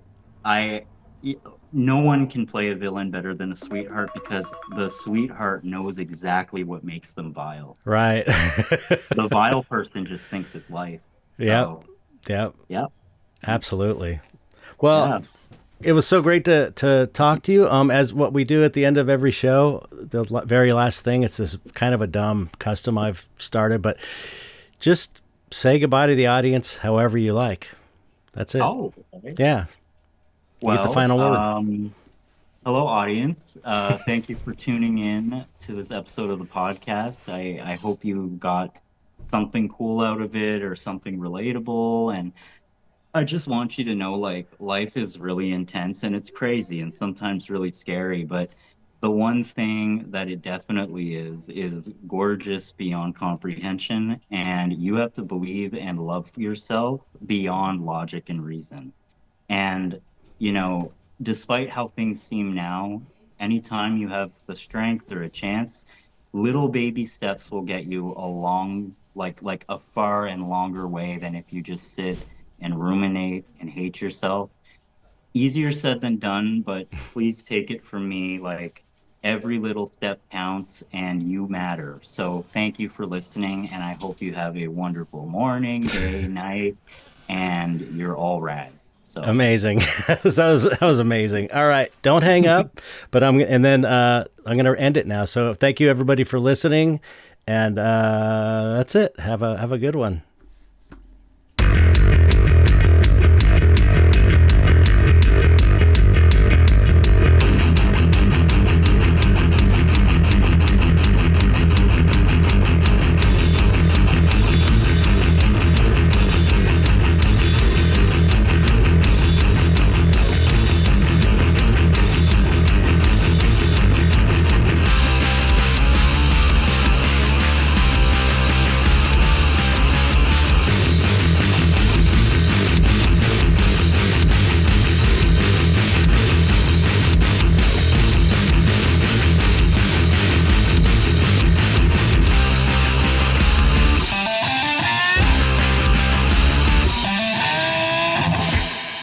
I, y- no one can play a villain better than a sweetheart because the sweetheart knows exactly what makes them vile. Right. The vile person just thinks it's life. Yep. So, Yep. yeah, Absolutely. Well, yeah. it was so great to talk to you. As what we do at the end of every show, the very last thing, it's this kind of a dumb custom I've started, but just say goodbye to the audience however you like. That's it. Oh, okay. Yeah. You get the Well, final word. hello, audience. Thank you for tuning in to this episode of the podcast. I hope you got something cool out of it or something relatable. And I just want you to know, like, life is really intense and it's crazy and sometimes really scary. But the one thing that it definitely is gorgeous beyond comprehension. And you have to believe and love yourself beyond logic and reason. And, despite how things seem now, anytime you have the strength or a chance, little baby steps will get you a long, like a far and longer way than if you just sit and ruminate and hate yourself. Easier said than done, but please take it from me, like every little step counts and you matter. So thank you for listening, and I hope you have a wonderful morning, day, night, and you're all rad. So Amazing. That was amazing. All right, don't hang up. But I'm gonna end it now. So thank you everybody for listening, and that's it. Have a good one.